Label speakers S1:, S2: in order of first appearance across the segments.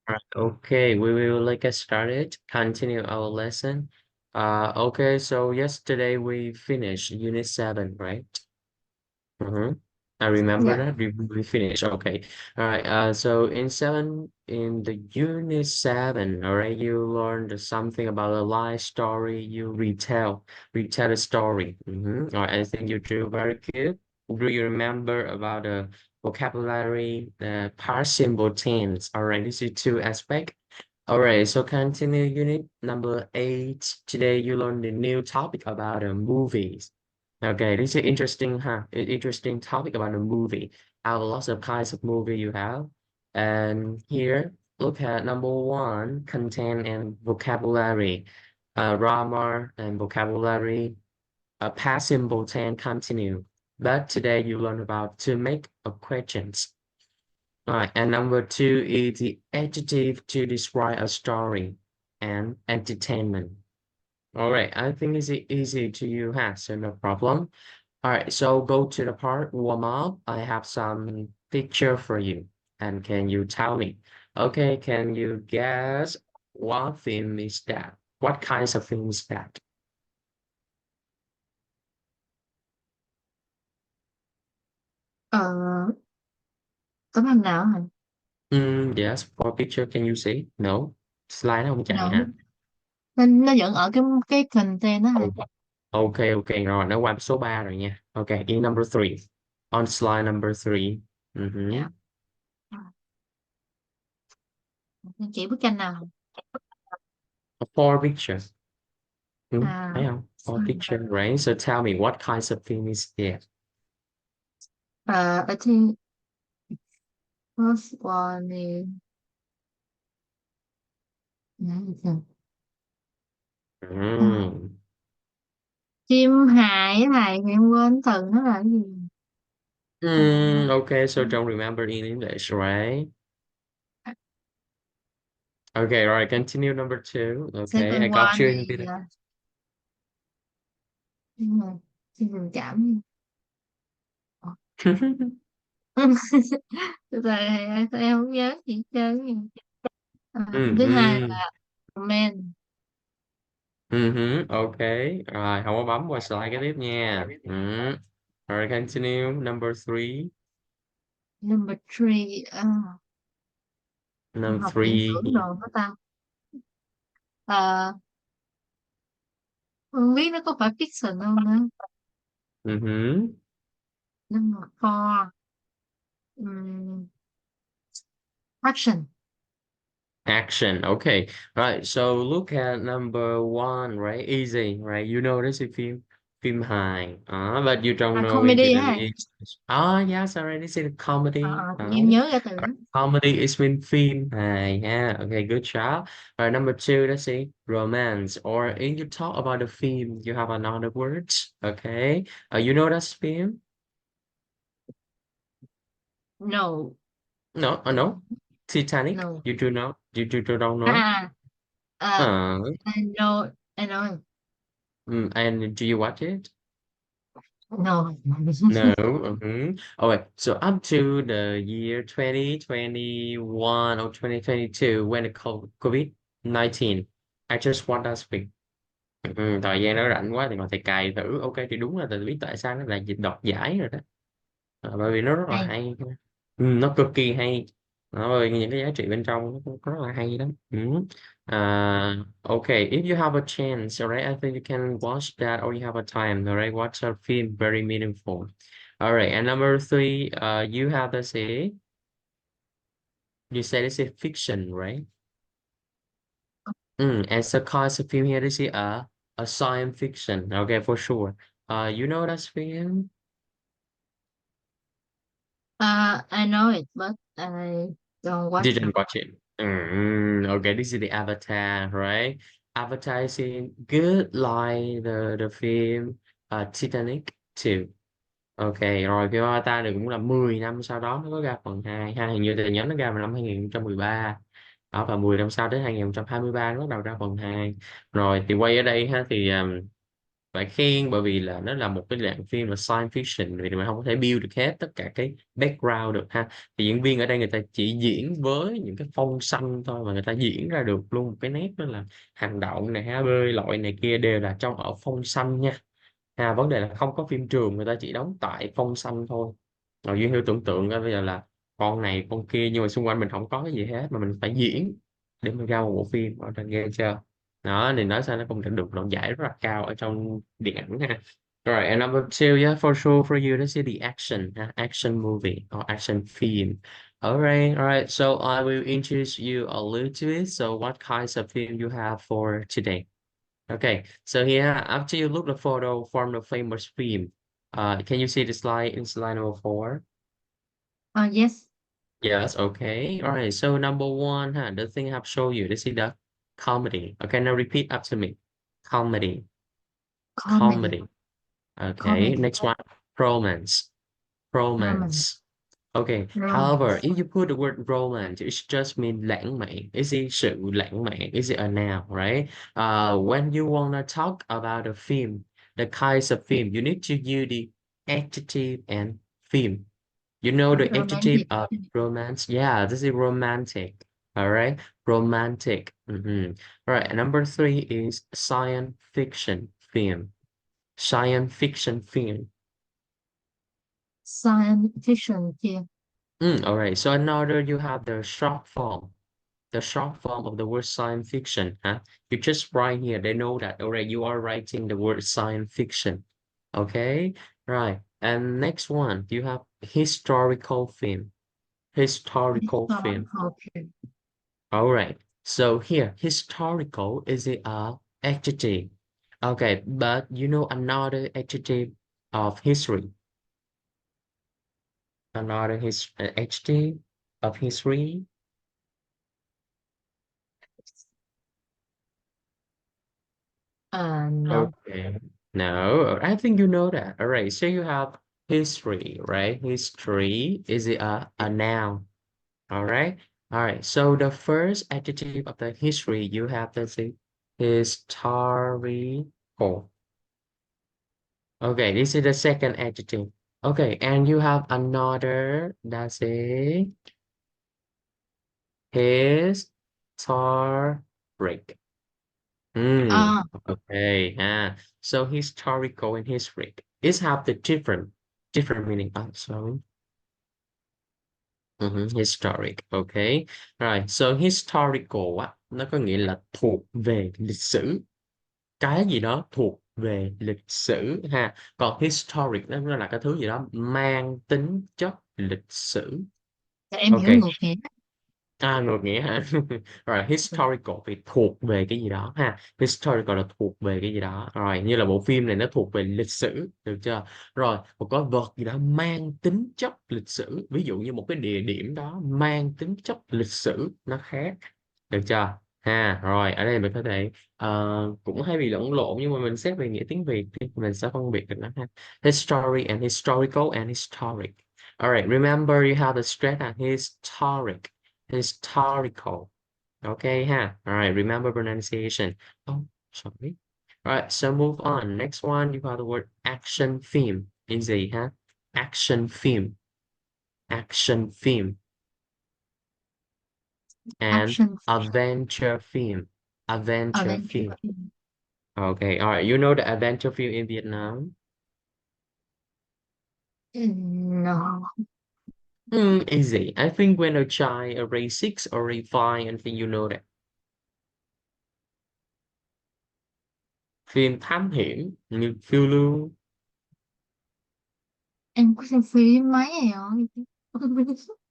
S1: Right, okay, we will get started. Continue our lesson. Okay, so yesterday we finished Unit 7, right? Mm-hmm. I remember
S2: Dạ.
S1: that we finished. Okay. All right. So in the unit 7, all right, you learned something about a life story. You retell a story. All right. I think you do very good. Do you remember about the vocabulary, the past simple tense? All right. This is two aspects. All right. So continue unit number 8. Today you learn the new topic about movies. Okay, this is interesting, huh? Interesting topic about a movie. I have lots of kinds of movie you have. And here, look at number 1, content and vocabulary. Grammar and vocabulary, past simple tense continue. But today you learn about to make a questions. All right, and number 2 is the adjective to describe a story and entertainment. All right, I think it's easy to you, huh? So no problem. All right, so go to the part warm up. I have some picture for you. And can you tell me? Okay, can you guess what film is that? What kinds of film is that?
S2: Ờ, tấm hình nào hả?
S1: Yes, for picture can you see? No. Slide nó không chạy
S2: Đâu,
S1: hả?
S2: nó vẫn ở cái content đó hả?
S1: Oh, okay, okay, rồi, nó qua số 3 rồi nha. Okay, in number 3. On slide number 3.
S2: Dạ. Chỉ bức tranh nào hả?
S1: Four pictures.
S2: À,
S1: Thấy không? Four picture, right? So tell me what kinds of film is there?
S2: I think first one is
S1: Mm.
S2: chim hài với hài thì em quên từ nó là cái gì. Ờ,
S1: Okay, so don't remember in English, right? Okay, all right, continue number 2. Okay, I
S2: second
S1: got
S2: one
S1: you in a
S2: thì
S1: bit.
S2: nhưng mà phim tình cảm. Ờ. Từ từ em không nhớ gì hết trơn. Thứ hai
S1: Mm-hmm.
S2: là men.
S1: Mm-hmm. Okay, rồi, không có bấm qua slide cái tiếp nha. All right, continue number 3.
S2: Number three,
S1: Number
S2: học viễn
S1: 3.
S2: tưởng rồi có ta. Ờ, không biết nó có phải fiction không nữa.
S1: Mm-hmm.
S2: Number four, um, action.
S1: Action. Okay. Right. So look at number 1, right? Easy, right? You know this is film high. But you don't know in
S2: Comedy á.
S1: Vietnamese. Ah, yes, already this is a comedy.
S2: Em nhớ ra từ đó.
S1: Comedy is mean film high. Yeah. Okay, good job. All right, number 2, let's see. Romance. Or if you talk about the film, you have another words. Okay. You know that film?
S2: No.
S1: No, no. Titanic.
S2: No.
S1: You do know? You don't know?
S2: À, à,
S1: Uh,
S2: I know, I know.
S1: and do you watch it?
S2: No.
S1: No. Okay, so up to the year 2021 or 2022 when the COVID-19, I just want that speak. Thời gian nó rảnh quá thì ngồi thầy cài thử. Ok thì đúng là tôi biết tại sao nó là dịch đoạt giải rồi đó. Bởi vì nó rất là
S2: Hay.
S1: hay. Nó cực kỳ hay. Bởi vì những cái giá trị bên trong nó rất là hay đó. Okay, if you have a chance, all right, I think you can watch that or you have a time, all right, watch a film very meaningful. All right, and number 3, you have to say, you said it's a fiction, right? As a kind of film here, this is a science fiction. Okay, for sure. You know that film?
S2: I know it, but I don't watch it.
S1: Didn't watch it. Okay, this is the Avatar, right? Avatar is good like the film Titanic 2. Ok, rồi cái Avatar này cũng là 10 năm sau đó nó có ra phần 2 ha, hình như tôi nhớ nó ra vào năm 2013. Đó, và 10 năm sau đến 2023 nó bắt đầu ra phần 2. Rồi thì quay ở đây ha thì phải khen, bởi vì là nó là một cái dạng phim là science fiction, vì mình không có thể build được hết tất cả cái background được ha. Thì diễn viên ở đây người ta chỉ diễn với những cái phong sanh thôi, mà người ta diễn ra được luôn một cái nét đó là hành động này ha, bơi lội này kia đều là trong ở phong sanh nha. Vấn đề là không có phim trường, người ta chỉ đóng tại phong xanh thôi. Rồi Duy Hưu tưởng tượng coi bây giờ là con này con kia, nhưng mà xung quanh mình không có cái gì hết, mà mình phải diễn để mình ra một bộ phim, ở trên ghê chưa. Đó thì nói sao nó cũng được độ giải rất là cao ở trong điện ảnh ha. Rồi and number two, yeah, for sure for you, this is the action, action movie or action film. All right, so I will introduce you a little to it. So what kinds of film you have for today? Okay, so here, after you look the photo from the famous film, can you see the slide in slide number four?
S2: Yes.
S1: Yes, okay. All right, so number one, the thing I have shown you, this is the comedy. Okay, now repeat after me. Comedy,
S2: Comedy.
S1: comedy. Okay,
S2: Comedy.
S1: next one, romance,
S2: Romance.
S1: romance. Okay, however,
S2: Romance.
S1: if you put the word romance, it just means lãng mạn. Is it sự lãng mạn? Is it a noun, right? When you wanna talk about a film, the kinds of film, you need to use the adjective and film. You know the adjective
S2: Romantic.
S1: of romance? Yeah, this is romantic. All right, romantic. All right, and number three is science fiction film. Science fiction film.
S2: Science fiction kia.
S1: All right, so another you have the short form. The short form of the word science fiction, huh? You just write here, they know that, all right, you are writing the word science fiction. Okay, right. And next one, you have historical film. Historical film.
S2: Historical film.
S1: All right. So here, historical is a adjective. Okay, but you know another adjective of history. Another adjective of history.
S2: No.
S1: Okay. No, I think you know that. All right. So you have history, right? History is a noun. All right. All right. So the first adjective of the history you have, that's it, historical. Okay, this is the second adjective. Okay, and you have another, that's it, historic.
S2: À,
S1: Okay. So historical and historic. It's have the different meaning. Sorry. Historic. Okay. Rồi. So historical á, nó có nghĩa là thuộc về lịch sử. Cái gì đó thuộc về lịch sử ha. Còn historic nó là cái thứ gì đó mang tính chất lịch sử.
S2: để em hiểu
S1: Ok.
S2: ngược nghĩa.
S1: Ngược nghĩa hả? Rồi historical thì thuộc về cái gì đó ha. Historical là thuộc về cái gì đó. Rồi như là bộ phim này nó thuộc về lịch sử, được chưa? Rồi một cái vật gì đó mang tính chất lịch sử, ví dụ như một cái địa điểm đó mang tính chất lịch sử, nó khác, được chưa? Rồi ở đây mình có thể cũng hay bị lẫn lộn, nhưng mà mình xét về nghĩa tiếng Việt thì mình sẽ phân biệt được nó ha. History and historical and historic. Alright, remember you have the stress and historic. Historical. Okay, All right, remember pronunciation. Oh, sorry. All right, so move on. Next one, you have the word action film. Easy, huh? Action film. Action film. And
S2: Action.
S1: adventure film. Adventure
S2: Adventure
S1: film.
S2: film.
S1: Okay, all right. You know the adventure film in Vietnam?
S2: No.
S1: Easy. I think when a child array 6 or array 5, I think you know that. Phim thám hiểm, như phiêu lưu.
S2: Em có xem phim mấy rồi.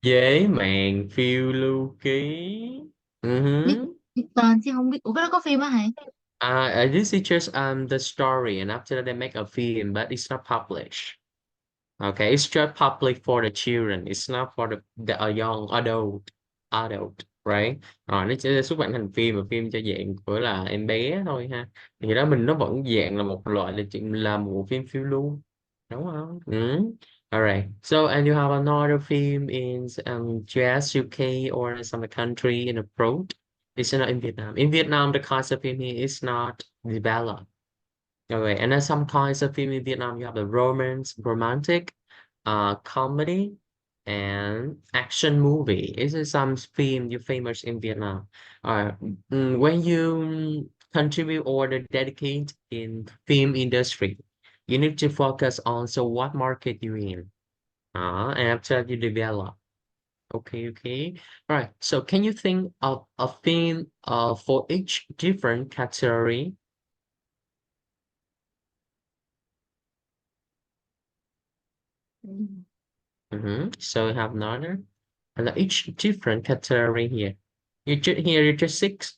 S1: Dễ màng phiêu lưu ký.
S2: biết,
S1: Mhm.
S2: biết tên chứ không biết. Ủa cái đó có phim á hả?
S1: This is just the story, and after that they make a film, but it's not published. Okay, it's just public for the children. It's not for the a young adult, right? Nó chỉ là xuất bản thành phim, và phim cho dạng của là em bé thôi ha. Thì đó mình nó vẫn dạng là một loại là chuyện là một bộ phim phiêu lưu, đúng không? Alright. So and you have another film in US, UK, or some country in abroad. It's not in Vietnam. In Vietnam, the concept in here is not developed. Okay, and then some kinds of film in Vietnam, you have the romance, romantic, comedy, and action movie. This is some film you famous in Vietnam. When you contribute or dedicate in film industry, you need to focus on so what market you in. And after you develop. Okay, okay. All right. So can you think of a film for each different category?
S2: Ừ.
S1: So we have another, and each different category here. You just six.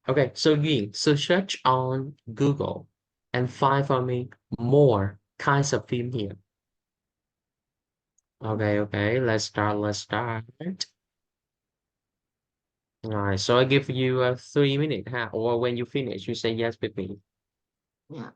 S1: Okay, so again, so search on Google and find for me more kinds of film here. Okay, okay, let's start. Let's start. All right, so I give you 3 minutes, huh? Or when you finish, you say yes with me.
S2: Dạ.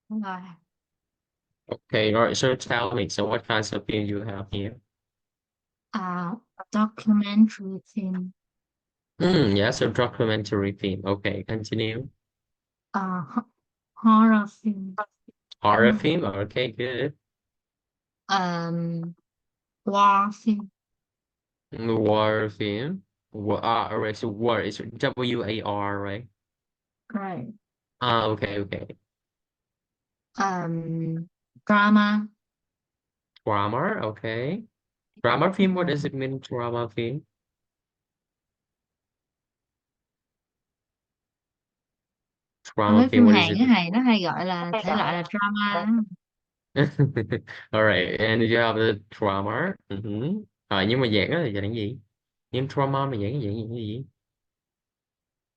S2: Đúng rồi.
S1: Okay, all right. So tell me, so what kinds of film you have here?
S2: Documentary film.
S1: Yes, a documentary film. Okay, continue.
S2: Horror film.
S1: Horror film. Okay, good.
S2: um, War film.
S1: War film. All right. So war is WAR, right?
S2: Right.
S1: Okay, okay.
S2: Drama.
S1: Drama. Okay. Drama film. What does it mean? Drama film. Drama
S2: Mấy
S1: film.
S2: phim
S1: What is
S2: Hàn
S1: it?
S2: cái này nó hay gọi là thể loại là drama.
S1: All right, and you have the drama. Nhưng mà dạng đó là dạng gì? Nhưng drama mà dạng gì?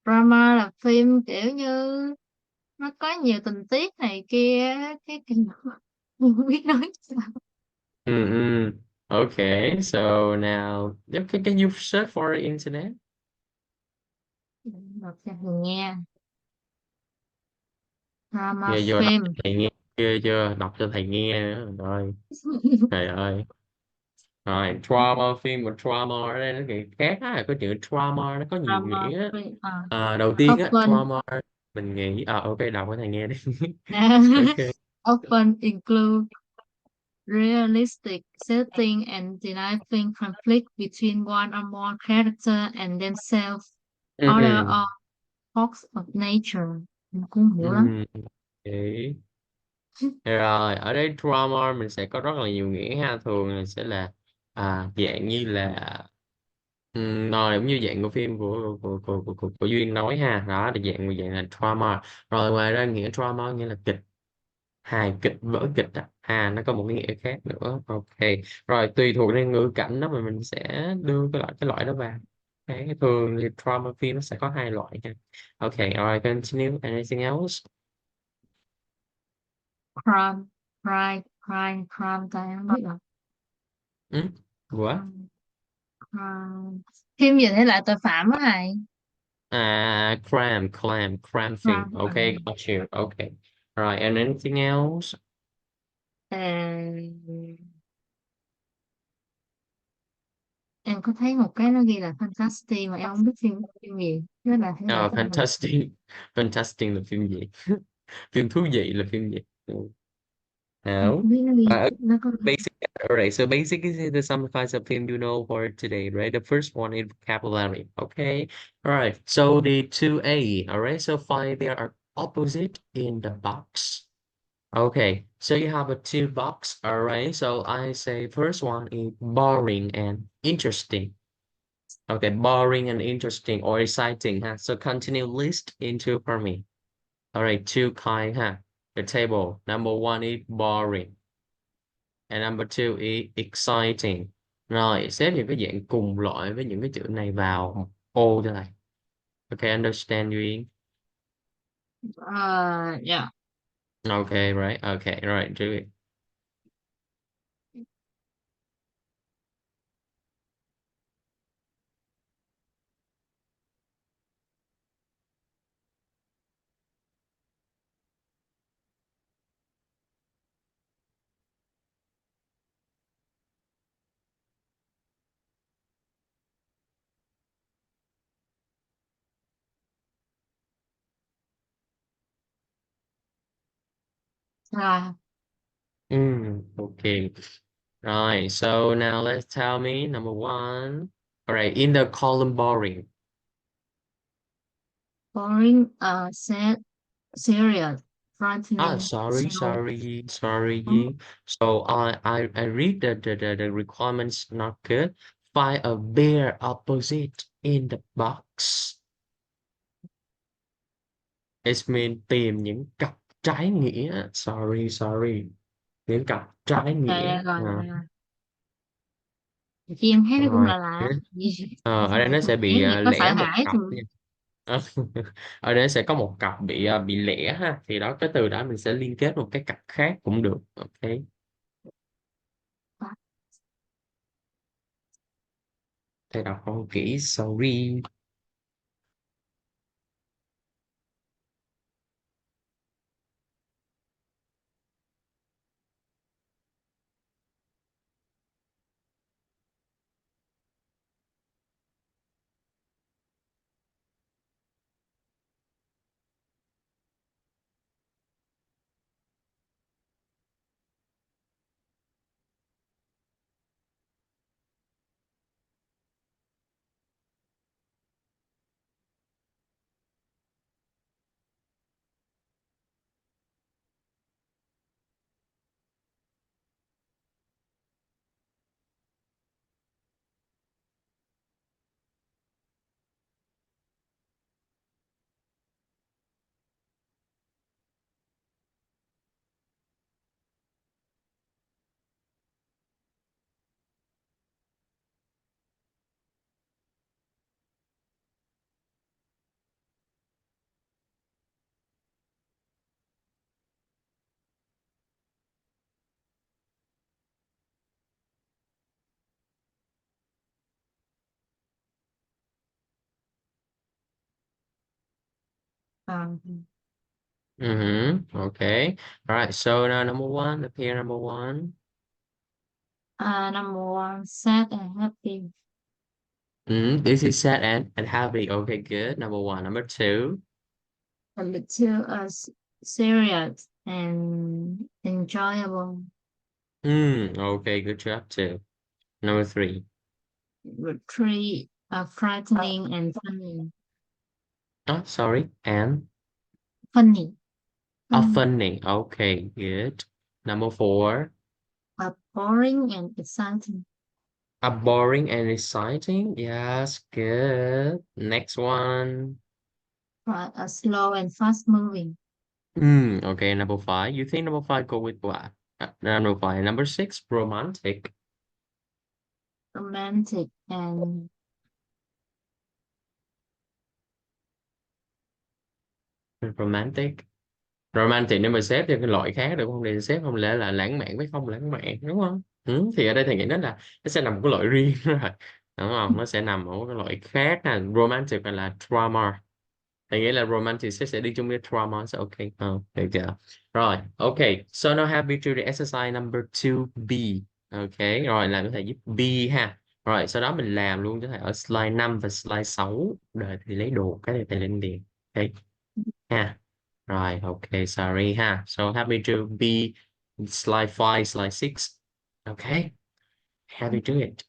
S2: Drama là phim kiểu như nó có nhiều tình tiết này kia, cái kiểu không biết nói sao.
S1: Mm-hmm. Okay, so now, okay, can you search for the internet?
S2: Đọc cho mình nghe. Drama
S1: Giờ vô đọc cho
S2: film.
S1: thầy nghe, chưa? Đọc cho thầy nghe nữa. Rồi, thầy ơi. Rồi, drama phim và drama ở đây nó thì khác á, có chữ drama nó có nhiều
S2: Drama
S1: nghĩa.
S2: film.
S1: Đầu tiên á,
S2: Often.
S1: drama mình nghĩ, ok, đọc cho thầy nghe đi. Ok.
S2: Often include realistic setting and denying conflict between one or more character and themselves. Order
S1: Ừ.
S2: of Force of Nature. Mình cũng không hiểu lắm.
S1: Ừ. Okay. Rồi ở đây drama mình sẽ có rất là nhiều nghĩa ha, thường là sẽ là dạng như là rồi giống như dạng của phim của Duyên nói ha, đó là dạng là drama. Rồi ngoài ra nghĩa drama nghĩa là kịch, hài kịch, vở kịch á, nó có một cái nghĩa khác nữa. Ok, rồi tùy thuộc trên ngữ cảnh đó mà mình sẽ đưa cái loại đó vào. Cái thường thì drama phim nó sẽ có hai loại nha. Ok, alright, continue. Anything else?
S2: Crime, crime, ta không biết rồi.
S1: Ừ? What?
S2: Crime, crime. Phim gì thể loại tội phạm á này?
S1: Crime thing.
S2: Crime.
S1: Okay, got you. Okay. All right, and anything else?
S2: À, em có thấy một cái nó ghi là Fantastic mà em không biết phim gì. Nó là thể loại phim gì?
S1: Fantastic. Fantastic là phim gì? Phim thú vị là phim gì? Ừ.
S2: Em
S1: No.
S2: không biết nó ghi,
S1: Uh,
S2: nó có ghi.
S1: basic. All right. So basically, the some kinds of film you know for today, right? The first one is vocabulary. Okay. All right. So the 2A. All right. So five there are opposite in the box. Okay. So you have a two box. All right. So I say first one is boring and interesting. Okay. Boring and interesting or exciting. Huh? So continue list into for me. All right. Two kind. Huh? The table. Number one is boring. And number two is exciting. Rồi, xếp những cái dạng cùng loại với những cái chữ này vào một ô cho này. Okay, understand you Yên?
S2: Dạ.
S1: Okay, right. Okay, right. Do it.
S2: Rồi.
S1: Okay. Right. So now let's tell me number one. All right. In the column boring.
S2: Boring, sad, serious, frightening,
S1: Sorry,
S2: slow.
S1: sorry. So I read the requirements not good. Find a bare opposite in the box. It mean tìm những cặp trái nghĩa. Sorry. Những cặp trái nghĩa.
S2: Dạ, rồi. Chị em thấy nó cũng
S1: Rồi.
S2: là gì.
S1: Ở đây nó sẽ bị
S2: Thấy vậy có sợ
S1: lẻ một
S2: hãi
S1: cặp
S2: thường.
S1: nha. Ờ, ở đây sẽ có một cặp bị lẻ ha, thì đó cái từ đó mình sẽ liên kết một cái cặp khác cũng được. Ok, thầy đọc không kỹ, sorry.
S2: Ờ,
S1: Okay. All right. So now number one, appear number one.
S2: number one, sad and happy.
S1: This is sad and happy. Okay, good. Number one. Number two.
S2: Number two, serious and enjoyable.
S1: Okay, good job too. Number three.
S2: Number three, frightening and funny.
S1: Oh, sorry. And
S2: Funny. Funny.
S1: funny. Okay, good. Number four.
S2: Boring and exciting.
S1: Boring and exciting. Yes, good. Next one.
S2: Right. Slow and fast moving.
S1: Okay, number five. You think number five go with what? Number five. Number six, romantic.
S2: Romantic and
S1: Romantic. Romantic nếu mà xếp theo cái loại khác được không? Thì xếp không lẽ là lãng mạn với không lãng mạn đúng không? Thì ở đây thì nghĩ nó sẽ nằm một cái loại riêng rồi. Đúng không? Nó sẽ nằm ở một cái loại khác ha. Romantic hay là drama. Thì nghĩa là romantic sẽ đi chung với drama. So okay. Được chưa? Rồi, okay. So now have you do the exercise number 2B. Okay, rồi làm có thể giúp B ha. Rồi, sau đó mình làm luôn có thể ở slide 5 và slide 6. Đợi thì lấy đồ cái này thì lên liền. Okay. Ha. Right, okay, sorry ha. So happy to be slide 5, slide 6. Okay, happy to it.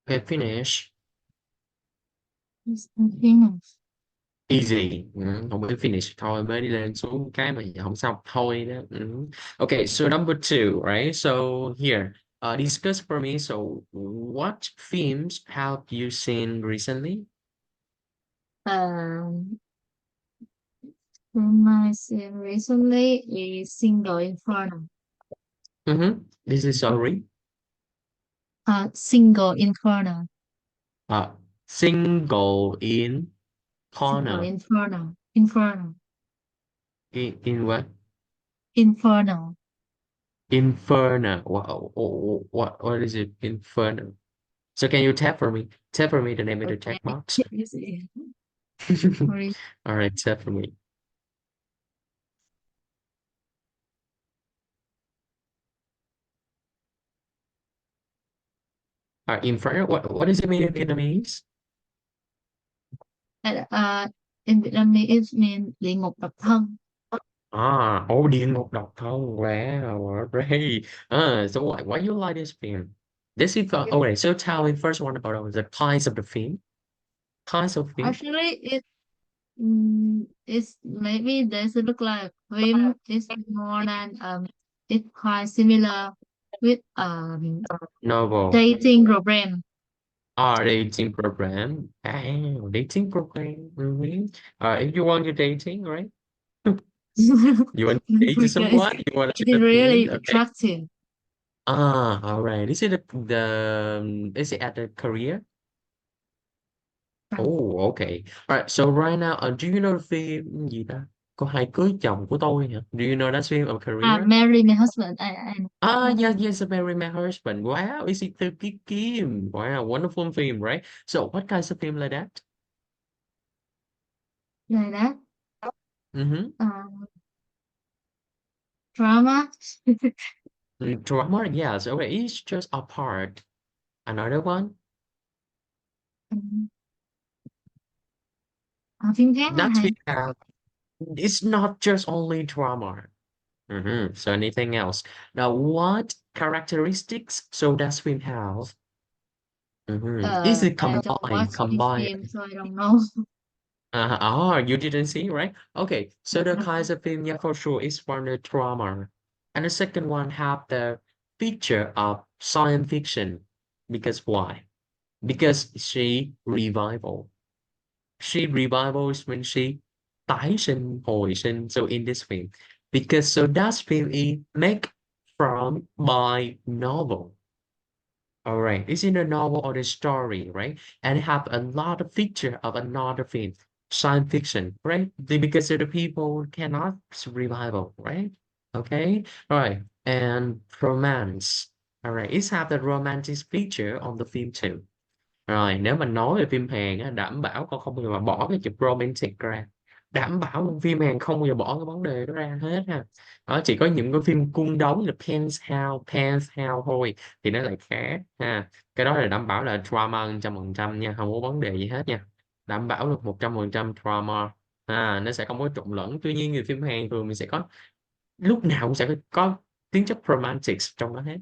S1: Okay, finish.
S2: Finish.
S1: Easy. Không biết finish thôi mới đi lên xuống cái mà không xong thôi đó. Okay, so number two, right? So here, discuss for me. So what films have you seen recently?
S2: Uh, my recently is Single Inferno.
S1: This is sorry.
S2: Single Inferno.
S1: Uh, single in
S2: Single
S1: corner.
S2: Inferno. Inferno.
S1: In what?
S2: Inferno.
S1: Inferno. What is it? Inferno. So can you tap for me? Tap for me the name of the
S2: Okay.
S1: check box.
S2: Is it?
S1: All right, tap for me. Inferno. What does it mean in Vietnamese?
S2: In Vietnamese it means địa ngục độc thân.
S1: Địa ngục độc thân. Wow, great. So why you like this film? This is fun. Okay, so tell me first one about the kinds of the film. Kinds of film.
S2: Actually, it's maybe does look like film. It's more than it's quite similar with
S1: Novel.
S2: dating program.
S1: Dating program. Dating program. If you want your dating, right? You want to date to
S2: Because
S1: someone? You want to
S2: it is
S1: meet?
S2: really
S1: Okay.
S2: attractive.
S1: All right. Is it is it at the career? Oh, okay. All right. So right now, do you know the phim gì ta? Cô hai cưới chồng của tôi hả? Do you know that film of career?
S2: Marry my husband. I
S1: Yes, yes, I marry my husband. Wow, is it the Kim? Wow, wonderful film, right? So what kinds of film like that?
S2: like that.
S1: Mm-hmm.
S2: Uh, Drama.
S1: Drama, yes. Okay, it's just a part. Another one?
S2: Phim khác là
S1: That's
S2: hay.
S1: film. It's not just only drama. So anything else? Now, what characteristics so does film have? Is it
S2: I don't
S1: combined?
S2: watch this
S1: Combined.
S2: film, so I don't know.
S1: You didn't see, right? Okay, so the kinds of film, yeah, for sure, is one the drama, and the second one have the feature of science fiction. Because why? Because she revivals when she tái sinh, hồi sinh. So in this film, because so that film is make from by novel. All right, it's in a novel or the story, right? And have a lot of feature of another film, science fiction, right? Because the people cannot revival, right? Okay, all right, and romance. All right, it's have the romantic feature on the film too. Rồi nếu mà nói về phim Hàn á, đảm bảo con không bao giờ mà bỏ cái chụp romantic ra. Đảm bảo luôn phim Hàn không bao giờ bỏ cái vấn đề đó ra hết ha. Đó chỉ có những cái phim cung đấu là Penthouse thôi thì nó lại khác ha. Cái đó là đảm bảo là drama 100% nha, không có vấn đề gì hết nha. Đảm bảo được 100% drama. Nó sẽ không có trộn lẫn. Tuy nhiên người phim Hàn thường mình sẽ có lúc nào cũng sẽ có tính chất romantic trong đó hết.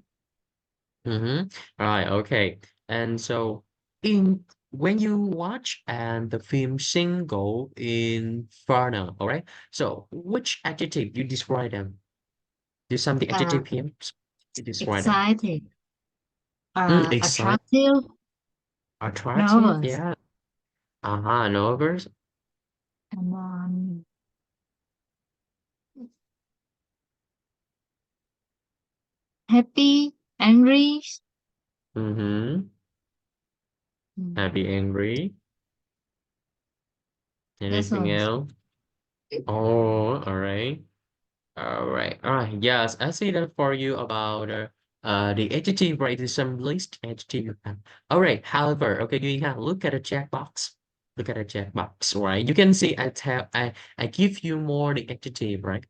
S1: Mm-hmm. Right, okay. And so in when you watch and the film Single Inferno, all right? So which adjective you describe them? Do something
S2: Uh,
S1: adjective here to describe them.
S2: Excited.
S1: Excited,
S2: Attractive.
S1: attractive,
S2: Nervous.
S1: yeah. Nervous.
S2: And happy. Angry.
S1: Mm-hmm.
S2: Mm,
S1: Happy, angry.
S2: that's
S1: Anything
S2: all.
S1: else? Oh, all right. All right. All right. Yes, I see that for you about the adjective racism list adjective. All right. However, okay, you have look at the checkbox. Look at the checkbox, right? You can see I give you more the adjective, right?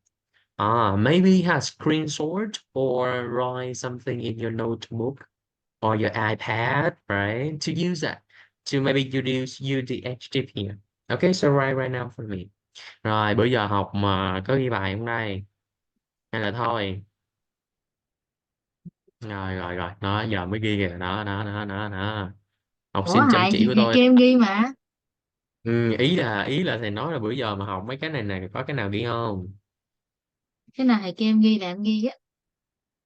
S1: Maybe you have screenshot or write something in your notebook or your iPad, right? To use that to maybe use the adjective here. Okay, so write right now for me. Rồi, bữa giờ học mà có ghi bài hôm nay hay là thôi. Rồi rồi rồi, đó giờ mới ghi kìa, đó đó đó đó đó. học
S2: Ủa
S1: sinh chăm
S2: hài
S1: chỉ
S2: thì
S1: của
S2: thì
S1: tôi.
S2: kem ghi mà.
S1: Ừ, ý là thầy nói là bữa giờ mà học mấy cái này có cái nào ghi không?
S2: Cái này thầy kem ghi là em ghi á.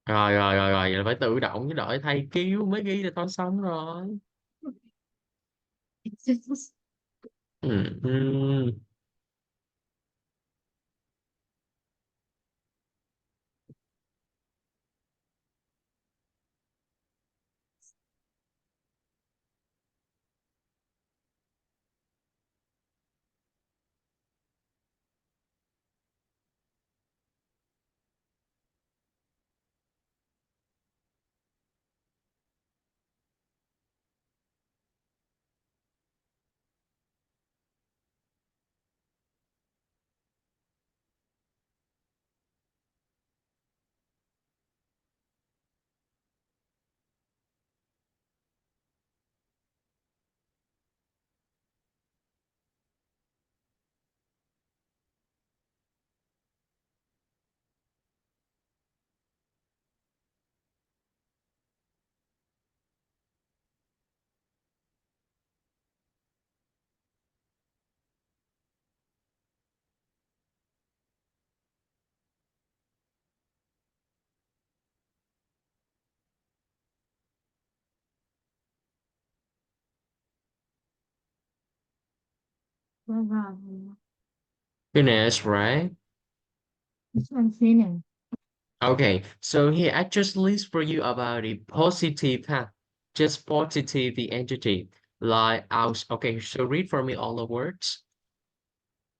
S1: Rồi vậy là phải tự động chứ đợi thầy kêu mới ghi là thôi xong rồi. Ừ, ừ.
S2: Vâng, vâng.
S1: Goodness, right?
S2: Anh xin nè.
S1: Okay, so here I just list for you about the positive, huh? Just positive, the entity. Like out. Okay, so read for me all the words.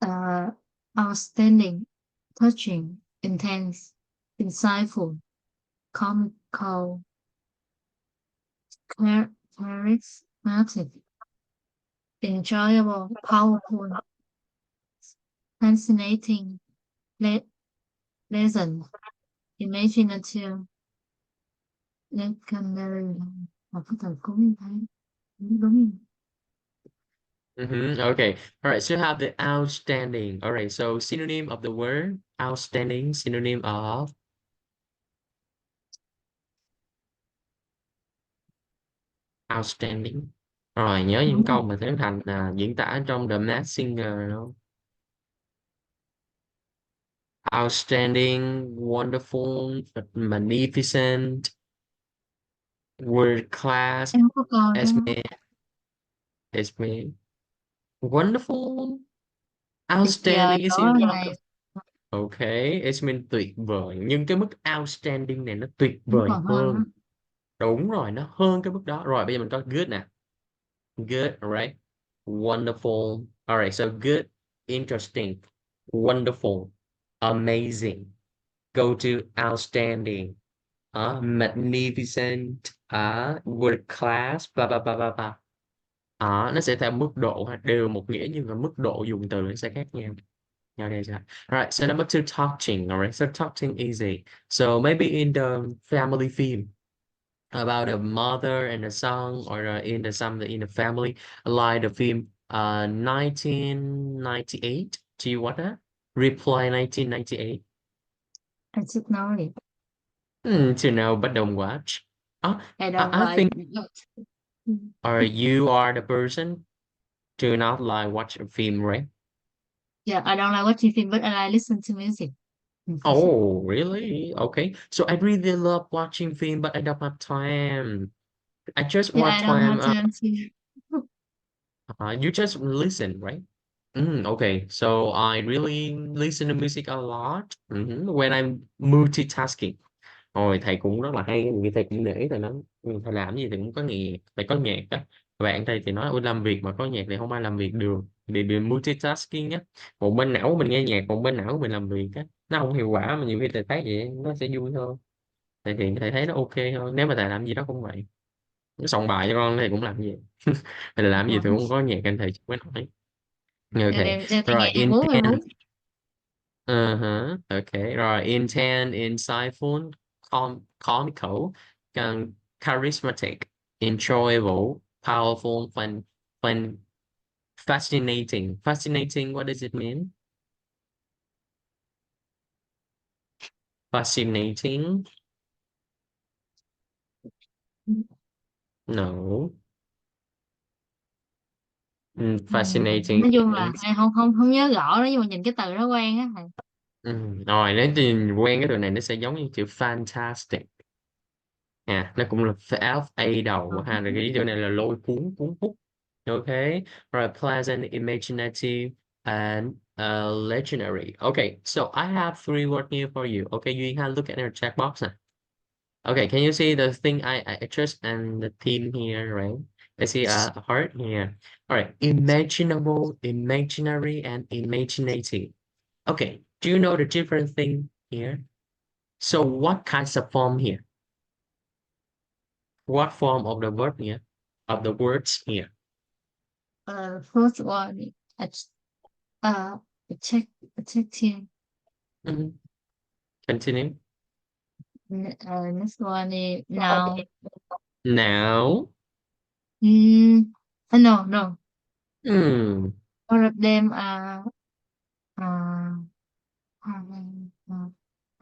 S2: Uh, outstanding, touching, intense, insightful, comical, charismatic, enjoyable, powerful, fascinating, pleasant, imaginative, legendary. Một cái từ cuối như thế. Đúng đúng.
S1: Mm-hmm. Okay. All right. So you have the outstanding. All right. So synonym of the word outstanding, synonym of outstanding. Rồi nhớ những
S2: Đúng rồi.
S1: câu mà Thế Thành diễn tả trong The Masked Singer đó. Outstanding, wonderful, magnificent, world class,
S2: Em có coi đó.
S1: esme, esme, wonderful,
S2: Tuyệt vời
S1: outstanding is
S2: đó
S1: in
S2: này.
S1: okay, it's mean tuyệt vời. Nhưng cái mức outstanding này nó tuyệt
S2: Cũng
S1: vời
S2: còn hơn đó.
S1: hơn. Đúng rồi, nó hơn cái mức đó. Rồi bây giờ mình có good nè. Good, alright. Wonderful. Alright, so good, interesting, wonderful, amazing. Go to outstanding. Magnificent, world class, blah blah blah blah blah. Nó sẽ theo mức độ ha, đều một nghĩa nhưng mà mức độ dùng từ nó sẽ khác nhau. Nhau đây sao? Alright, so number two, touching. Alright, so touching easy. So maybe in the family film about a mother and a son, or in the something in the family, like the film 1998. Do you watch that? Reply 1998.
S2: I should know it.
S1: To know but don't watch. Uh,
S2: I
S1: I,
S2: don't
S1: I
S2: like.
S1: think or you are the person to not like watch a film, right?
S2: Yeah, I don't like watching film, but I like listen to music.
S1: Oh, really? Okay. So I really love watching film, but I don't have time. I just
S2: Yeah,
S1: want
S2: I don't
S1: time.
S2: have time to.
S1: You just listen, right? Okay. So I really listen to music a lot when I'm multitasking. Ôi thầy cũng rất là hay, vì thầy cũng nể thầy lắm. Thầy làm gì thì cũng có nhạc, phải có nhạc á. Bạn thầy thì nói ôi làm việc mà có nhạc thì không ai làm việc được. Để multitasking á. Một bên não mình nghe nhạc, một bên não mình làm việc á. Nó không hiệu quả mà nhiều khi thầy thấy vậy nó sẽ vui hơn. Thầy thì thầy thấy nó ok hơn. Nếu mà thầy làm gì đó cũng vậy. Nó soạn bài cho con thầy cũng làm gì. Thầy làm gì thì cũng có nhạc anh thầy mới nói.
S2: Để
S1: Ok.
S2: đem cho tôi
S1: Rồi
S2: nghe nhạc Ú em Ú.
S1: Okay. Rồi, intent, insightful, comical, charismatic, enjoyable, powerful, fun, fascinating. Fascinating, what does it mean? Fascinating? No. Fascinating
S2: nói chung là
S1: means.
S2: ai không không không nhớ rõ đó, nhưng mà nhìn cái từ đó quen á thầy.
S1: Rồi nếu nhìn quen cái từ này nó sẽ giống như chữ fantastic. À, nó cũng là FA đầu ha, rồi cái ý chỗ này là lôi cuốn, cuốn hút. Okay, right, pleasant, imaginative, and legendary. Okay, so I have three words here for you. Okay, you can look at your checkbox now. Okay, can you see the thing I trust and the theme here, right? I see a heart here. All right, imaginable, imaginary, and imaginative. Okay, do you know the different thing here? So what kinds of form here? What form of the verb here? Of the words here?
S2: First one, uh, check, checking.
S1: Mhm. Continue.
S2: Next one is now.
S1: Now,
S2: No, no.
S1: mm,
S2: All of them are uh,
S1: all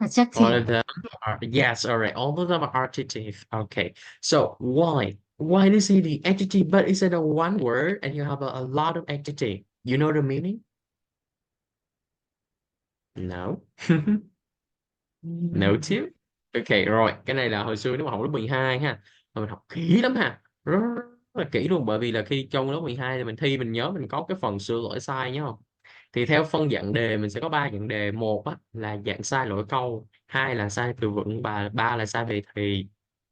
S2: adjective.
S1: of them are, yes, all right. All of them are adjective. Okay. So why? Why is it the adjective, but instead of one word and you have a lot of adjective? You know the meaning? No. No
S2: Ừm,
S1: chứ. Ok rồi, cái này là hồi xưa nếu mà học lớp 12 ha, mà mình học kỹ lắm ha. Rất, rất là kỹ luôn, bởi vì là khi trong lớp 12 thì mình thi mình nhớ mình có cái phần sửa lỗi sai nhớ không? Thì theo phân dạng đề mình sẽ có ba dạng đề, một á là dạng sai lỗi câu, hai là sai từ vựng và ba là sai về thì.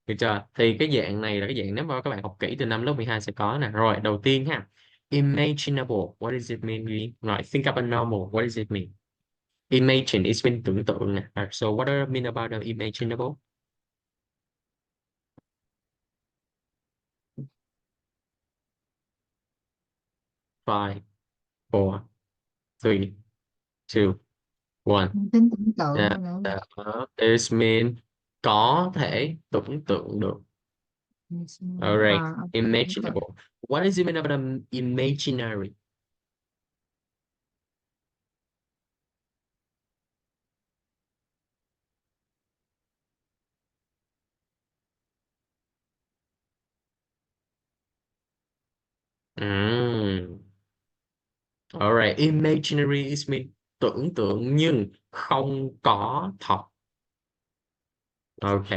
S1: Được chưa? Thì cái dạng này là cái dạng nếu mà các bạn học kỹ từ năm lớp 12 sẽ có nè. Rồi, đầu tiên ha. Imaginable, what does it mean? Rồi, think up a normal, what does it mean? Imagine is mean tưởng tượng nè. So what do you mean about the imaginable? Five, four, three, two, one.
S2: tính tưởng tượng
S1: Yeah,
S2: thôi nữa.
S1: is mean có thể tưởng tượng được. All right,
S2: Tưởng tượng.
S1: imaginable. What does it mean about imaginary? Mm. All right, imaginary is mean tưởng tượng nhưng không có thật. Ok.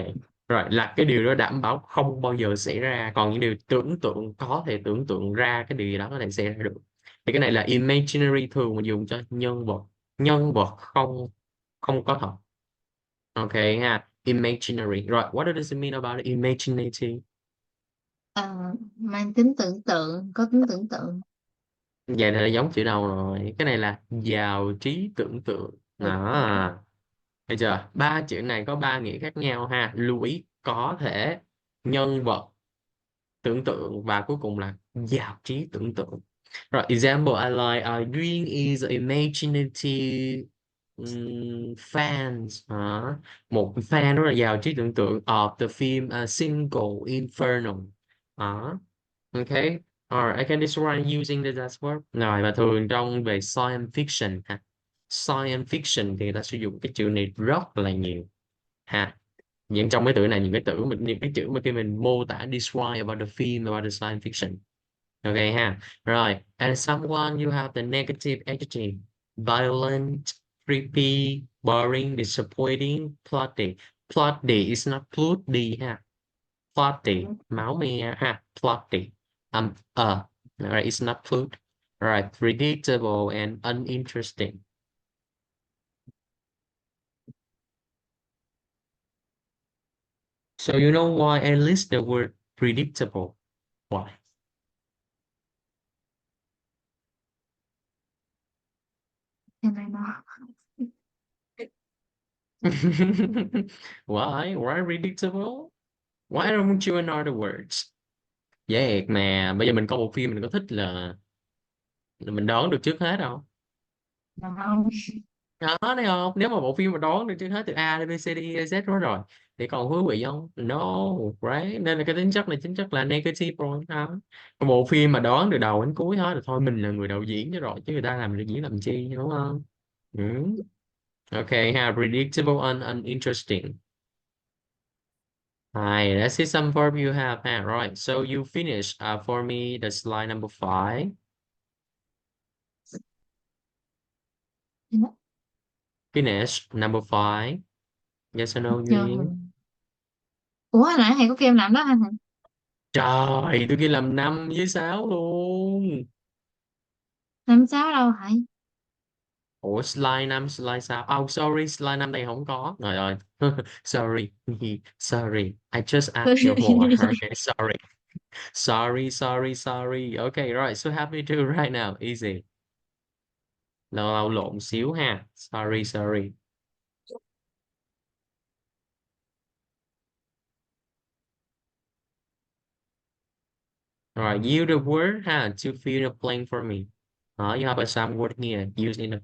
S1: Rồi là cái điều đó đảm bảo không bao giờ xảy ra. Còn những điều tưởng tượng có thể tưởng tượng ra cái điều gì đó có thể xảy ra được. Thì cái này là imaginary, thường mình dùng cho nhân vật. Nhân vật không không có thật. Ok ha. Imaginary. Rồi, what does it mean about imaginative?
S2: Ờ, mang tính tưởng tượng, có tính tưởng tượng.
S1: Vậy là giống chữ đầu rồi. Cái này là giàu trí tưởng tượng. Đó. Bây giờ ba chữ này có ba nghĩa khác nhau ha. Lưu ý có thể, nhân vật, tưởng tượng và cuối cùng là giải trí tưởng tượng. Rồi, example I like Duyên is imaginative fans. Một fan rất là giàu trí tưởng tượng of the film Single Inferno. Okay. Alright, I can describe using the as verb. Rồi, và thường trong về science fiction ha. Science fiction thì ta sử dụng cái chữ này rất là nhiều ha. Nhưng trong mấy từ này những cái chữ mà khi mình mô tả describe about the film, about the science fiction. Okay ha. Rồi, and someone you have the negative adjective: violent, creepy, boring, disappointing, plotty. Plotty is not plotty ha. Plotty, máu me ha. Plotty. Alright, it's not plot. Right, predictable and uninteresting. So you know why I list the word predictable? Why?
S2: Cho nên nó
S1: Why? Why predictable? Why don't you know the words? Dễ mà bây giờ mình coi bộ phim mình có thích là mình đoán được trước hết không?
S2: là không.
S1: Đó đấy không? Nếu mà bộ phim mà đoán được trước hết từ A đến B C D E Z đó rồi thì còn thú vị không? No, right? Nên là cái tính chất này chính chất là negative rồi đó. Bộ phim mà đoán từ đầu đến cuối hết thì thôi mình là người đạo diễn chứ rồi chứ người ta làm được diễn làm chi đúng không? Ừ. Okay, ha, predictable and uninteresting. Hi, let's see some verb you have. Right. So you finish for me the slide number 5. Finish. Number five. Yes or no,
S2: Chưa.
S1: Duyên?
S2: Ủa hồi nãy thầy có kêu em làm đó hả thầy?
S1: Trời, tôi ghi làm 5 với 6 luôn.
S2: Làm sao đâu thầy?
S1: Ủa, slide 5, slide 6. Oh, sorry, slide 5 đây không có. Rồi rồi. Sorry. Sorry. I just asked you more. Okay, sorry. Sorry, sorry, sorry. Okay, right. So happy to right now. Easy. Lâu lâu lộn xíu ha. Sorry, sorry. Alright, use the word ha to fill the blank for me. You have a some word here. Use in the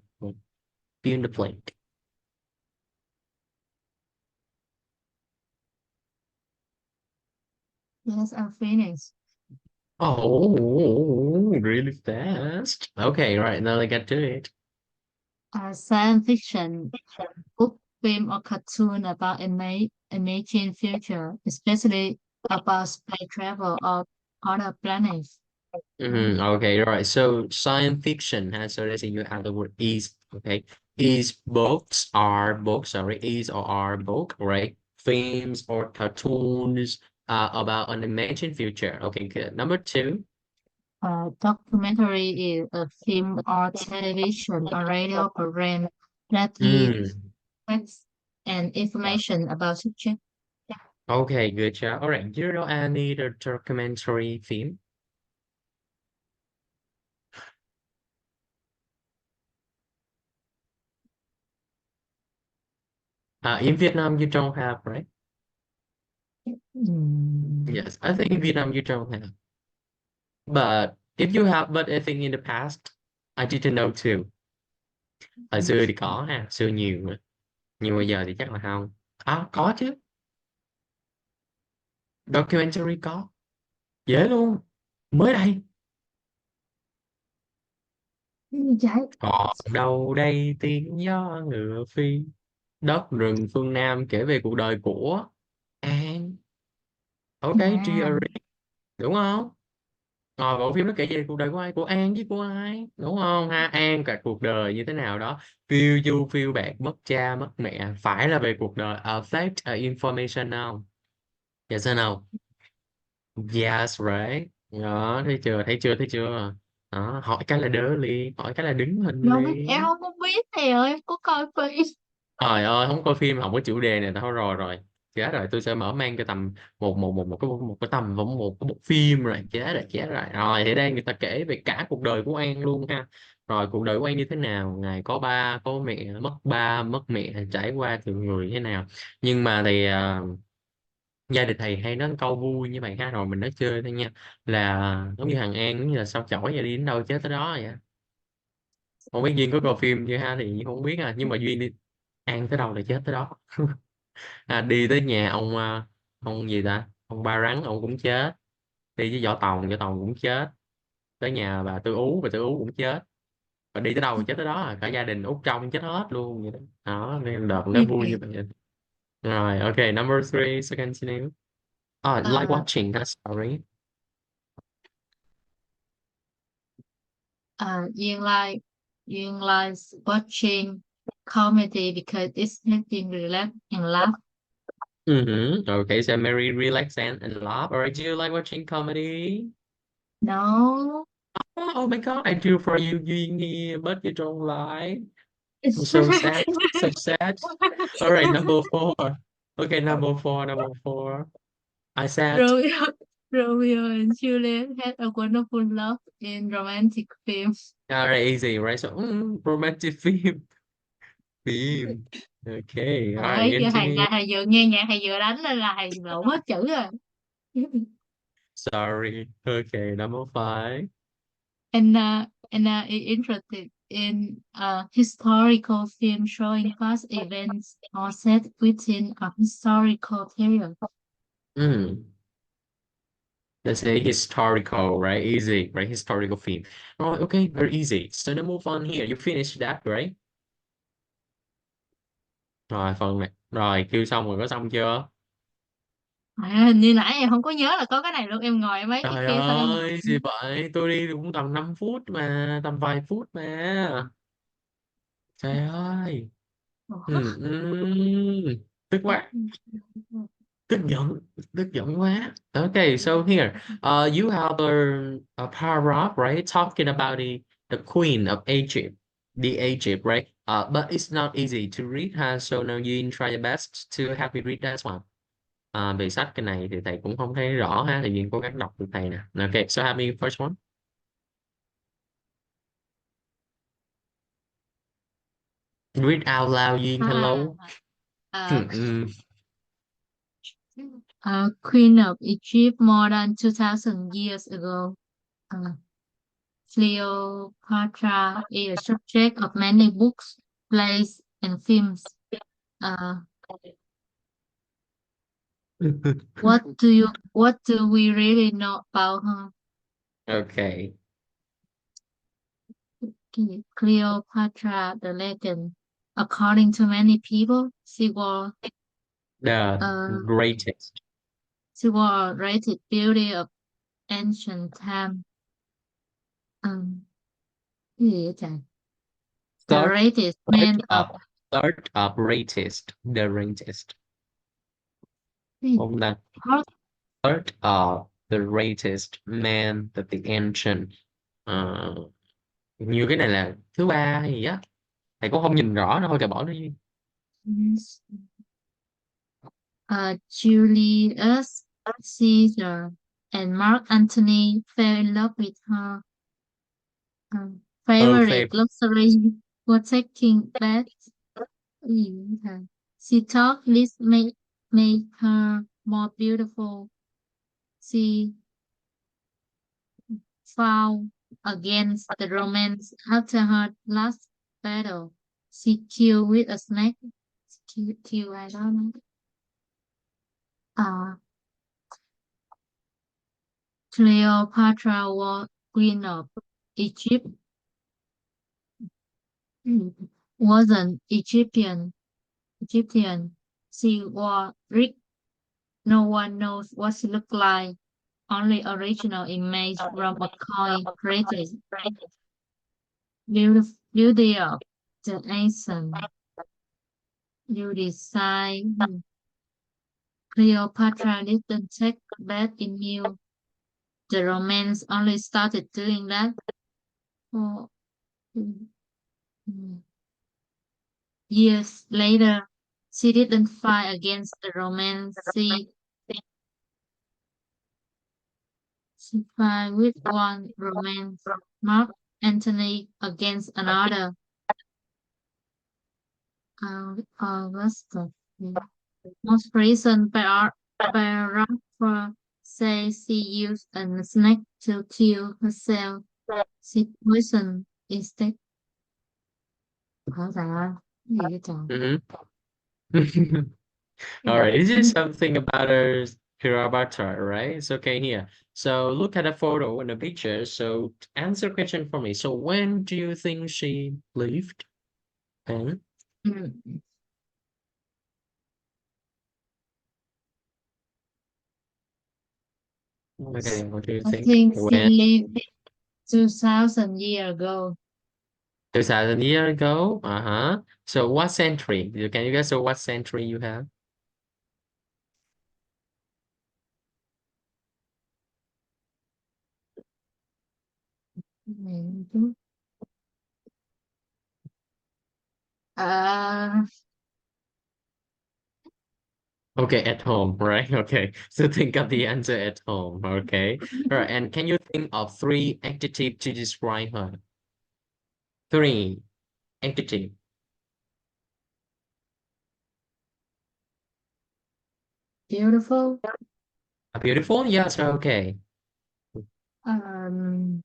S1: fill in the blank.
S2: Yes, I'm finished.
S1: Oh, really fast. Okay, right. Now I get to it.
S2: Science fiction book, film, or cartoon about amazing future, especially about space travel or other planets.
S1: Okay, right. So science fiction has so let's say you have the word is, okay. Is books are books, sorry, is or are book, right? Films or cartoons about an imagined future. Okay, good. Number two.
S2: Documentary is a film or television or radio program that gives
S1: Mm,
S2: facts and information about subject.
S1: okay, good job. All right. Do you know any other documentary film? In Vietnam you don't have, right?
S2: Ừm,
S1: Yes, I think in Vietnam you don't have. But if you have, but I think in the past I didn't know too. Hồi xưa thì có ha, xưa nhiều mà. Nhưng bây giờ thì chắc là không. Có chứ. Documentary có. Dễ luôn. Mới đây.
S2: Vậy.
S1: Còn đâu đây tiếng gió ngựa phi. Đất rừng phương Nam kể về cuộc đời của An. Ok, do you
S2: À,
S1: agree? Đúng không? Bộ phim nó kể về cuộc đời của ai? Của An với của ai? Đúng không? Ha, An cả cuộc đời như thế nào đó. Phiêu du phiêu bạt, mất cha, mất mẹ. Phải là về cuộc đời. Fact, information nào? Yes or no? Yes, right. Đó, thấy chưa? Thấy chưa? Thấy chưa? Đó, hỏi cái là đớ liền. Hỏi cái là đứng hình
S2: đâu biết, em
S1: liền.
S2: không có biết thầy ơi, em có coi phim.
S1: Trời ơi, không coi phim không có chủ đề này thôi rồi rồi. Chết rồi, tôi sẽ mở mang cái tầm một cái tầm một cái bộ phim rồi, chết rồi. Rồi thì đây người ta kể về cả cuộc đời của An luôn ha. Rồi cuộc đời của An như thế nào, ngày có ba có mẹ, mất ba mất mẹ, trải qua từ người thế nào. Nhưng mà thì gia đình thầy hay nói câu vui như vậy ha, rồi mình nói chơi thôi nha. Là giống như thằng An giống như là sao chổi vậy, đi đến đâu chết tới đó vậy. Không biết Duyên có coi phim chưa ha, thì không biết nhưng mà Duyên đi An tới đâu là chết tới đó. Đi tới nhà ông ông gì ta, ông Ba Rắn ông cũng chết. Đi với Võ Tòng cũng chết. Tới nhà bà Tư Ú cũng chết. Và đi tới đâu thì chết tới đó, cả gia đình út trong chết hết luôn vậy đó. Đó nên đợt nó vui như vậy. Rồi ok, number three, so continue. Like
S2: Uh,
S1: watching that story.
S2: you like you like watching comedy because it's making relax and laugh.
S1: Okay, so Mary relax and laugh. All right, do you like watching comedy?
S2: No.
S1: Oh my God, I do for you, Duyên here, but you don't like. I'm so sad, so sad. All right, number four. Okay, number four. I said,
S2: Romeo, Romeo and Juliet had a wonderful love in romantic films.
S1: all right, easy, right? So, romantic film. Okay, all right,
S2: Đấy, giờ
S1: continue.
S2: thầy vừa nghe nhạc thầy vừa đánh lên là thầy lộn hết chữ rồi.
S1: Sorry. Okay, number five.
S2: Anna is interested in a historical film showing past events or set within a historical period.
S1: Mm, let's say historical, right? Easy, right? Historical film. Right, okay, very easy. So now move on here. You finished that, right? Rồi, phần này. Rồi, kêu xong rồi, có xong chưa?
S2: Hình như nãy em không có nhớ là có cái này luôn, em ngồi em mấy cái
S1: Trời
S2: kia sao em.
S1: ơi, gì vậy? Tôi đi cũng tầm 5 phút mà, tầm vài phút mà. Trời ơi.
S2: Ủa?
S1: Ừ, tức quá. Tức giận. Tức giận quá. Okay, so here, you have a paragraph, right, talking about the Queen of Egypt, the Egypt, right? But it's not easy to read, ha. So now you try your best to help me read that one. Về sách cái này thì thầy cũng không thấy rõ ha, thì Duyên cố gắng đọc được thầy nè. Okay, so have me first one. Read out loud, Duyên.
S2: À,
S1: Hello.
S2: uh,
S1: Ừ,
S2: Queen of Egypt more than 2,000 years ago. Uh, Cleopatra is a subject of many books, plays, and films. Uh,
S1: ừ.
S2: what do we really know about her?
S1: Okay.
S2: Cleopatra, the legend. According to many people,
S1: The
S2: uh,
S1: greatest.
S2: she was a rated beauty of ancient time. Um, cái gì vậy trời? The
S1: Third,
S2: greatest
S1: third
S2: man of
S1: up, third up, greatest, the greatest.
S2: cái gì?
S1: Không ta?
S2: Horse.
S1: Third up, the greatest man that the ancient. Ờ, như cái này là thứ ba hay gì á, thầy cũng không nhìn rõ, nó thôi kệ bỏ nó đi.
S2: Julius Caesar and Mark Antony fell in love with her favorite
S1: Perfect.
S2: luxury for taking baths. Cái gì vậy trời? She thought this make her more beautiful. She fought against the Romans after her last battle. She killed with a snake. Kill, I don't know. Uh, Cleopatra was queen of Egypt, was an Egyptian. She was rich. No one knows what she looked like. Only original image from a coin created. Beauty of the ancient. Beauty sign. Cleopatra didn't take a bath in Nile. The Romans only started doing that for mm, years later. She didn't fight against the Romans. She fought with one Roman, Mark Antony, against another, Augustus. Most recent biographer says she used a snake to kill herself. She poisoned instead. Rõ ràng cái gì vậy trời?
S1: Mhm.
S2: Cái
S1: All
S2: đọc
S1: right, this is
S2: không?
S1: something about a Kirabata, right? So, okay, here. So, look at the photo and the picture. So, answer question for me. So, when do you think she lived? And,
S2: Mm.
S1: okay, what do you
S2: I
S1: think?
S2: think she
S1: When?
S2: lived 2,000 years ago.
S1: 2000 years ago? Uh-huh. So, what century? Can you guess what century you have?
S2: À,
S1: Okay, at home, right? Okay. So, think of the answer at home. Okay. All right. And can you think of three adjectives to describe her? Three adjectives.
S2: beautiful.
S1: Beautiful? Yes, okay.
S2: Um,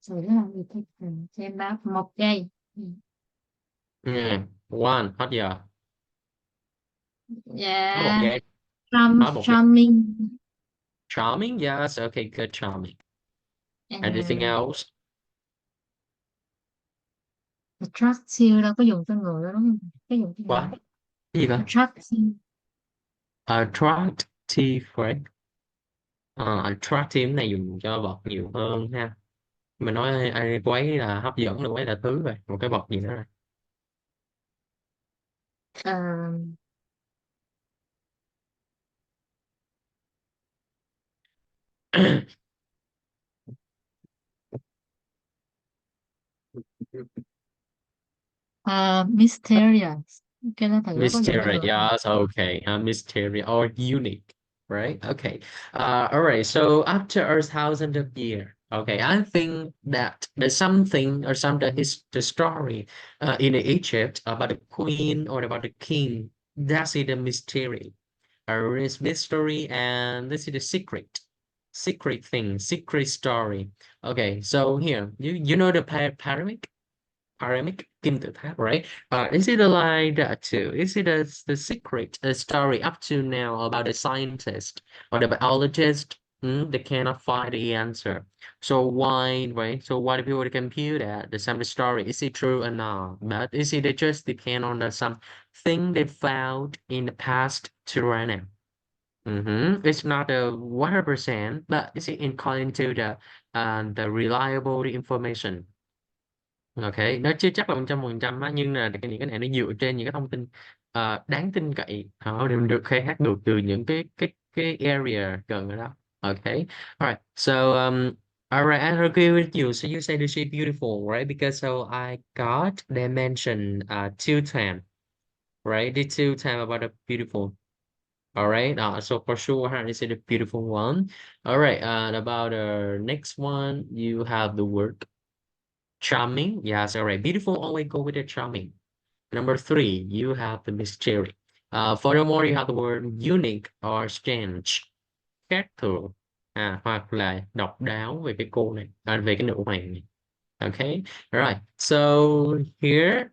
S2: rồi đó là gì thế? Xem đáp một giây.
S1: Yeah. One, hết giờ. Hết một
S2: Yeah,
S1: giây. Hết một giây.
S2: charming.
S1: Charming? Yes, okay, good, charming. Anything
S2: And
S1: else?
S2: attractive đâu có dùng cho người đó đúng không? Cái dùng cho người.
S1: What? Gì cơ?
S2: Attractive.
S1: Attractive, right? Attractive này dùng cho vật nhiều hơn ha. Mình nói cô ấy là hấp dẫn, cô ấy là thứ rồi, một cái vật gì nữa
S2: Ờ,
S1: rồi.
S2: Mysterious. Cái đó thật rất có dễ được.
S1: Mysterious, okay, mysterious or unique, right? Okay. All right. So after a thousand of years, okay, I think that there's something or some the story in Egypt about the queen or about the king. That's it, the mystery. It's mystery, and this is the secret thing, secret story. Okay, so here you know the pyramid. Ceramic kim tự tháp, right? Is it a lie that too? Is it the secret, a story up to now about the scientist or the biologist? They cannot find the answer. So why, right? So why do people compute that? The some story, is it true or not? But is it just depend on the some thing they found in the past to right now? It's not a 100%, but is it according to the reliable information? Ok, nó chưa chắc là 100% á, nhưng là những cái này nó dựa trên những cái thông tin đáng tin cậy, họ đều được khai thác được từ những cái area gần ở đó. Ok, alright, so alright, I agree with you. So you say the shape beautiful, right? Because so I got they mentioned two times, right? The two time about the beautiful. Alright, so for sure, this is the beautiful one. Alright, about the next one, you have the word charming. Yes, all right. Beautiful only go with the charming. Number three, you have the mystery. Furthermore, you have the word unique or strange. Khác thường. Hoặc là độc đáo về cái cô này, về cái nữ hoàng này. Okay, all right. So here,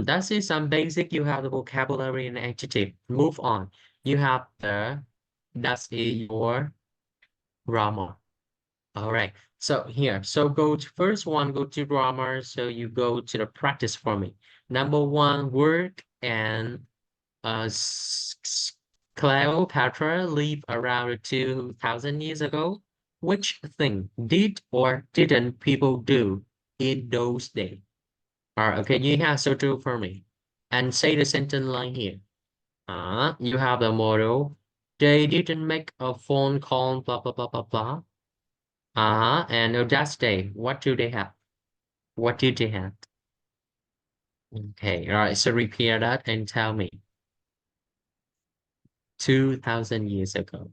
S1: that's it. Some basic. You have the vocabulary and adjective. Move on. You have that's it, your grammar. All right. So here, so go to first one, go to grammar. So you go to the practice for me. Number one, work and Cleopatra lived around 2000 years ago. Which thing did or didn't people do in those days? All right, okay, you have so true for me. And say the sentence line here. You have the model. They didn't make a phone call, blah, blah, blah, blah, blah. And on that day, what do they have? What did they have? Okay, all right, so repeat that and tell me. 2000 years ago.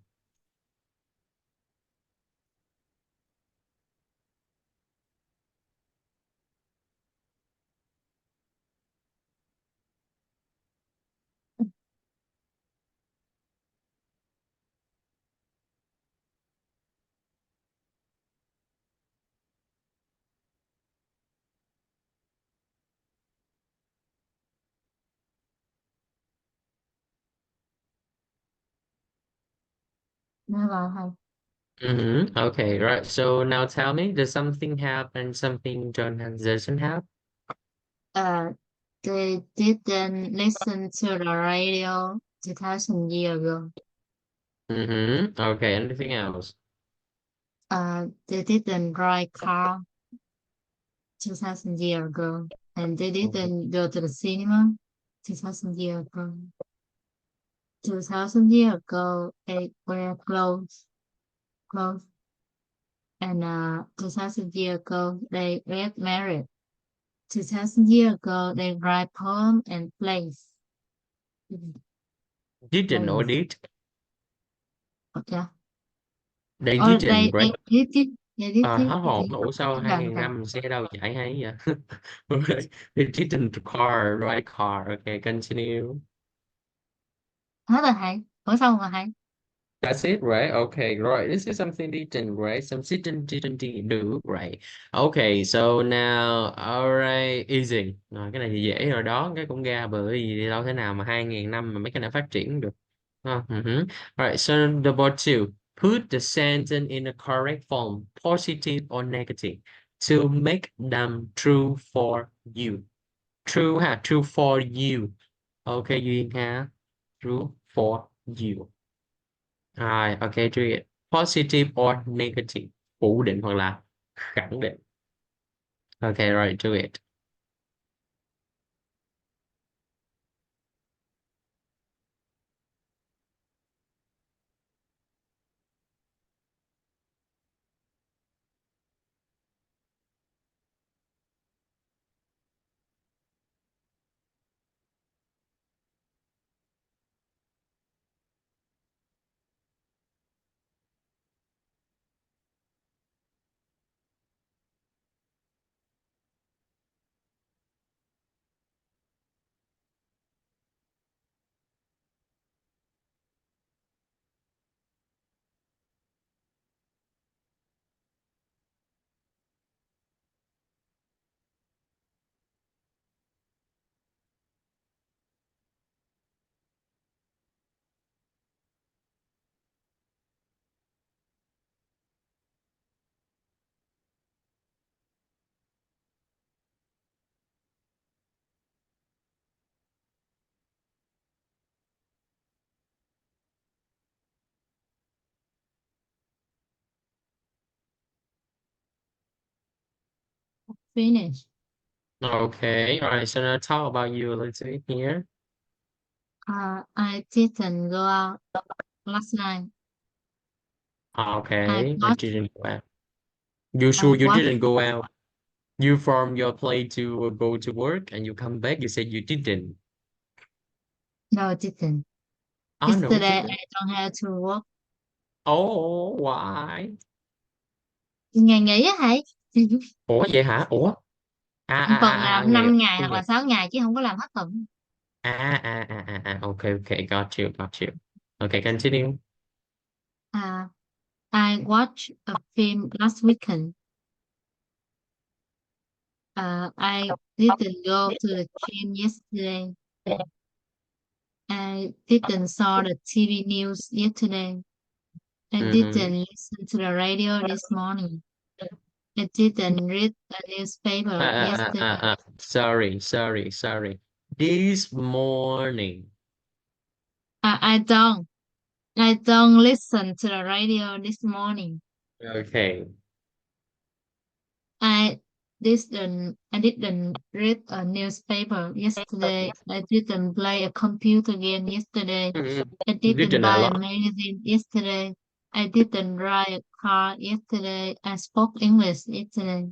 S2: Nó là hay.
S1: Okay, right. So now tell me, does something happen, something doesn't happen?
S2: Uh, they didn't listen to the radio 2000 years ago.
S1: Okay, anything else?
S2: They didn't drive car 2000 years ago. And they
S1: Mhm.
S2: didn't go to the cinema 2000 years ago. 2000 years ago, they wear clothes. And 2000 years ago, they get married. 2000 years ago, they write poem and plays.
S1: Didn't or
S2: Plays.
S1: did?
S2: Okay.
S1: They
S2: Or
S1: didn't, right?
S2: they
S1: Hết hồn,
S2: did.
S1: ủa sao
S2: Các bạn
S1: 2000
S2: cả.
S1: năm xe đâu chạy hay vậy? Okay. They didn't car, right car. Okay, continue.
S2: Rất là hay. Ủa sao mà hay?
S1: That's it, right? Okay, right. This is something didn't, right? Some didn't do, right? Okay, so now, all right, easy. Rồi, cái này thì dễ rồi đó, cái cũng ra bởi vì đâu thể nào mà 2000 năm mà mấy cái này phát triển được. All right, so number two, put the sentence in the correct form, positive or negative, to make them true for you. True ha, true for you. Okay, Duyên ha, true for you. Rồi, ok, truy positive or negative, phủ định hoặc là khẳng định. Okay, right, do it.
S2: Finish.
S1: Okay, all right. So now talk about you a little bit here.
S2: I didn't go out last night. I
S1: Okay, I
S2: watched
S1: didn't go out. You
S2: I
S1: sure you
S2: watched
S1: didn't go out? You from your place to go to work and you come back, you said you didn't.
S2: no I didn't.
S1: Oh no,
S2: Yesterday
S1: didn't.
S2: I don't have to work.
S1: Oh, why?
S2: Ngày nghỉ á hả?
S1: Ủa vậy hả? Ủa?
S2: Tuần nào
S1: Ngày
S2: 5 ngày
S1: chủ
S2: hoặc là
S1: nhật.
S2: 6 ngày chứ không có làm hết tuần.
S1: Okay, okay, got you, got you. Okay, continue.
S2: À, I watched a film last weekend. I didn't go to the gym yesterday. I didn't saw the TV news yesterday. I
S1: Mm-hmm.
S2: didn't listen to the radio this morning. I didn't read a newspaper yesterday.
S1: Sorry. This morning.
S2: I don't. I don't listen to the radio this morning.
S1: Okay.
S2: I I didn't read a newspaper yesterday. I didn't play a computer game yesterday. I didn't
S1: Written a
S2: buy a
S1: lot.
S2: magazine yesterday. I didn't ride a car yesterday. I spoke English yesterday.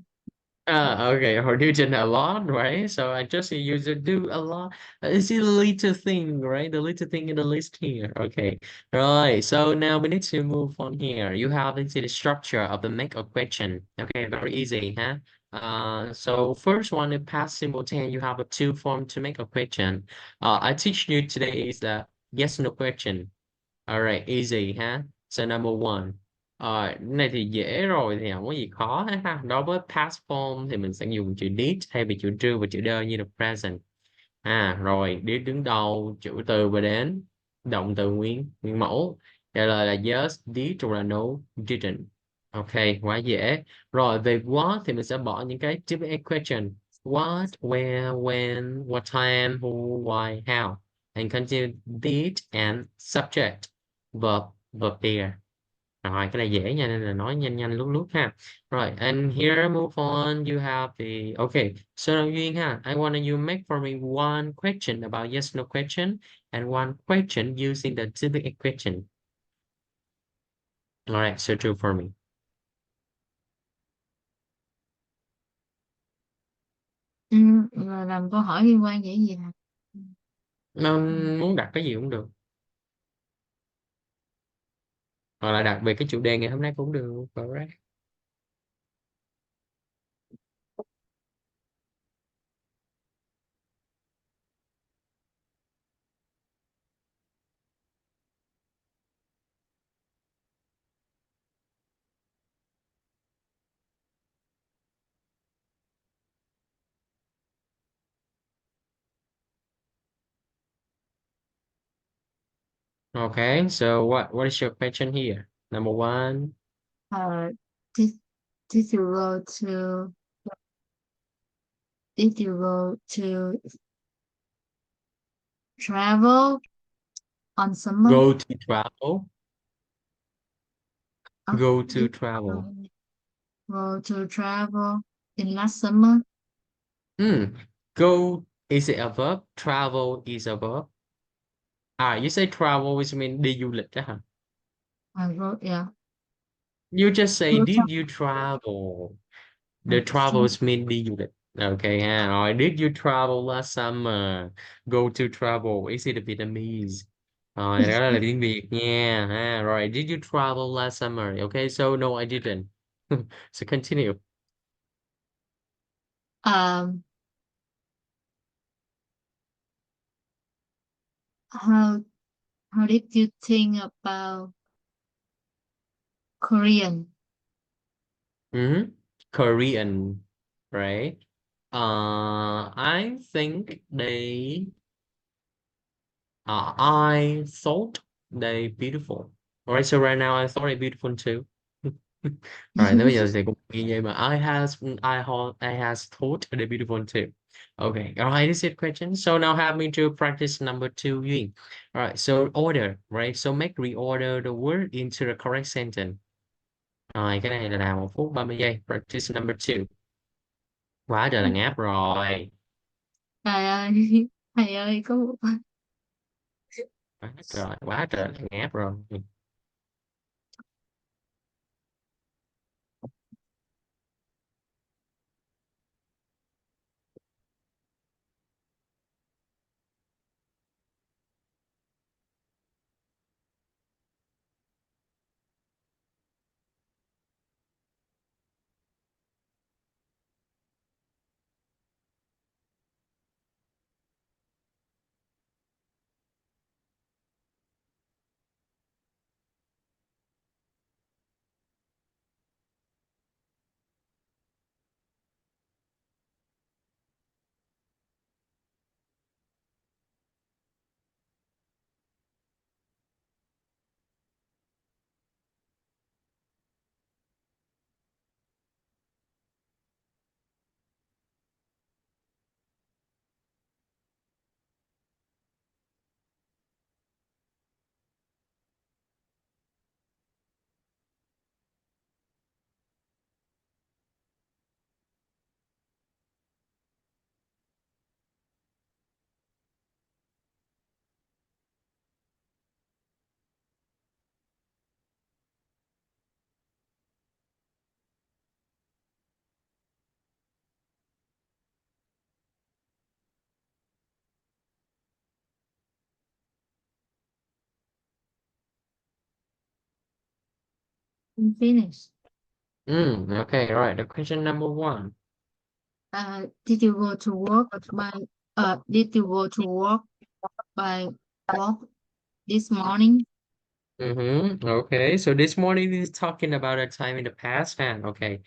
S1: Okay, or written a lot, right? So I just use to do a lot. It's a little thing, right? The little thing in the list here. Okay. Right. So now we need to move on here. You have into the structure of the make a question. Okay, very easy, huh? So first one, in past simple tense, you have a two form to make a question. I teach you today is the yes no question. Alright, easy ha. So number one. Cái này thì dễ rồi thì không có gì khó hết ha. Đối với past form thì mình sẽ dùng chữ did thay vì chữ do và chữ đơ như là present. Rồi, did đứng đầu chữ từ và đến động từ nguyên mẫu. Trả lời là yes, did hoặc là no, didn't. Ok, quá dễ. Rồi về what thì mình sẽ bỏ những cái typical question. What, where, when, what time, who, why, how. And continue did and subject verb there. Rồi cái này dễ nha nên là nói nhanh nhanh lúc lúc ha. Rồi and here move on you have the okay. So now Duyên ha, I want you make for me one question about yes no question and one question using the typical question. All right, so true for me.
S2: Ừ, và làm câu hỏi liên quan gì hả?
S1: Nó
S2: Ừ.
S1: muốn đặt cái gì cũng được. Hoặc là đặt về cái chủ đề ngày hôm nay cũng được. Correct. Okay, so what is your question here? Number one.
S2: Uh, did, did you go to did you go to travel on summer?
S1: Go to travel.
S2: Oh,
S1: Go to
S2: did
S1: travel.
S2: you go to travel? in last summer.
S1: Mm. Go is it a verb? Travel is a verb. You say travel which mean đi du lịch đó hả?
S2: I wrote, yeah.
S1: You just say
S2: Wrote
S1: did you travel? The
S2: okay.
S1: travels mean đi du lịch. Okay, ha. Rồi, did you travel last summer? Go to travel. Is it Vietnamese? Rồi, đó là tiếng Việt nha. Ha. Rồi, did you travel last summer? Okay, so no, I didn't. So continue.
S2: Um, how how did you think about Korean?
S1: Mhm. Korean, right? I think I thought they beautiful. Alright, so right now I thought they beautiful too. Alright, thế bây giờ thì cũng như vậy mà I has thought they beautiful too. Okay, alright, this is question. So now have me to practice number two Yuying. Alright, so order, right? So make reorder the word into the correct sentence. Rồi, cái này là làm 1 phút 30 giây. Practice number two. Quá trời là ngáp rồi.
S2: Thầy ơi, thầy ơi, có một
S1: Quá trời là ngáp rồi.
S2: finish.
S1: Okay, right. The question number one.
S2: Did you go to work by did you go to work by walk this morning?
S1: Okay, so this morning is talking about a time in the past ha. Okay.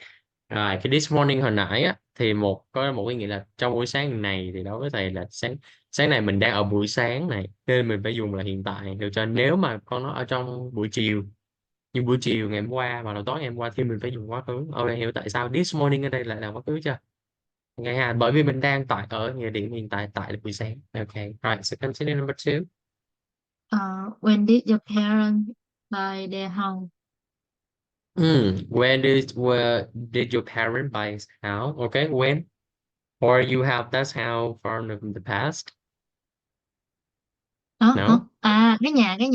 S1: Rồi, cái this morning hồi nãy á thì có một cái nghĩa là trong buổi sáng này thì đối với thầy là sáng sáng này mình đang ở buổi sáng này nên mình phải dùng là hiện tại được cho nếu mà con nó ở trong buổi chiều nhưng buổi chiều ngày hôm qua và đầu tối ngày hôm qua thì mình phải dùng quá khứ. Ok, hiểu tại sao this morning ở đây lại là quá khứ chưa? Ngày hà bởi vì mình đang tại ở địa điểm hiện tại tại là buổi sáng. Ok, right, so continue number two.
S2: When did your parents buy their house?
S1: Where did your parent buy his house? Okay, when? Or you have that house from the past? No?
S2: Cái nhà buy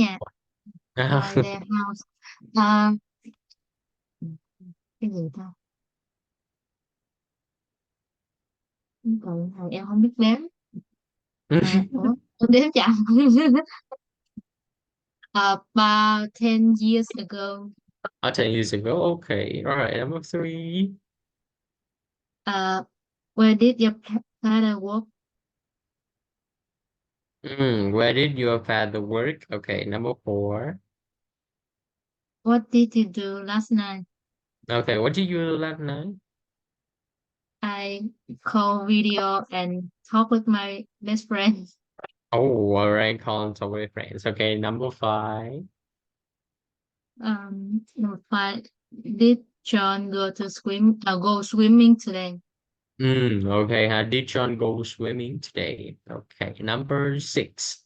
S2: their house. À, cái gì ta? Thằng em không biết đếm. Ủa, em đếm chậm. About 10 years ago.
S1: 10 years ago. Okay. All right. Number three.
S2: Uh, where did your father work?
S1: Where did your father work? Okay. Number four.
S2: What did you do last night?
S1: Okay. What did you do last night?
S2: I call video and talk with my best friend.
S1: Oh, all right. Calling some with friends. Okay. Number five.
S2: Number five. Did John go swimming today?
S1: Okay. Did John go swimming today? Okay. Number six.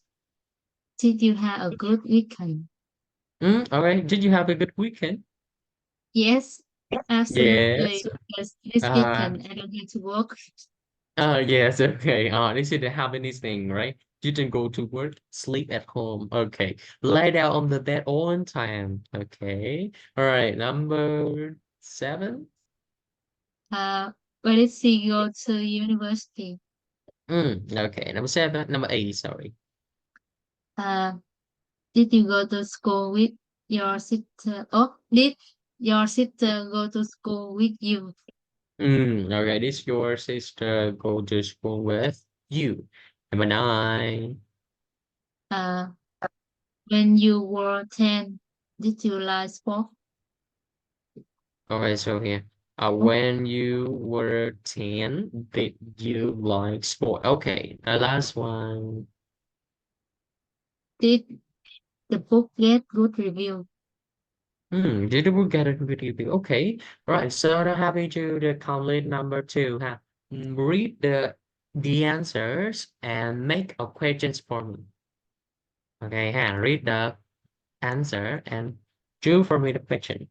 S2: Did you have a good weekend?
S1: All right. Did you have a good weekend?
S2: Yes. Absolutely,
S1: Yes.
S2: because this
S1: Uh,
S2: weekend I don't have to work.
S1: yes, okay. This is the happiness thing, right? You didn't go to work, sleep at home. Okay. Lay down on the bed on time. Okay. All right. Number seven.
S2: Where did she go to university?
S1: Okay. Number seven. Number eight, sorry.
S2: Uh, did you go to school with your sister? Oh, did your sister go to school with you?
S1: Okay. This your sister go to school with you. Number nine.
S2: Uh, when you were 10, did you like sport?
S1: Okay, so here.
S2: Oh,
S1: When you were 10, did you like sport? Okay, the last one.
S2: did the book get good review?
S1: Did we get it with you? Okay, right. So I'm happy to the complete number two. Huh? Read the answers and make a questions for me. Okay, read the answer and do for me the question.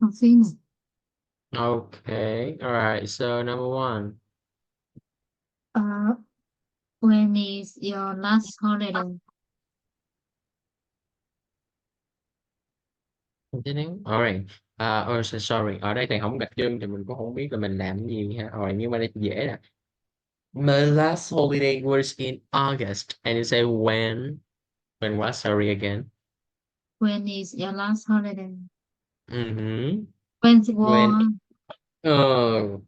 S2: Không phim à?
S1: Okay, all right. So number one.
S2: Uh, when is your last holiday?
S1: Continue. Alright. Sorry. Ở đây thầy không gạch chân thì mình cũng không biết là mình làm cái gì ha. Rồi nhưng mà đây dễ nè. My last holiday was in August. And you say when? When what? Sorry again.
S2: When is your last holiday?
S1: Mm-hmm.
S2: When's
S1: When?
S2: war?
S1: Ờ.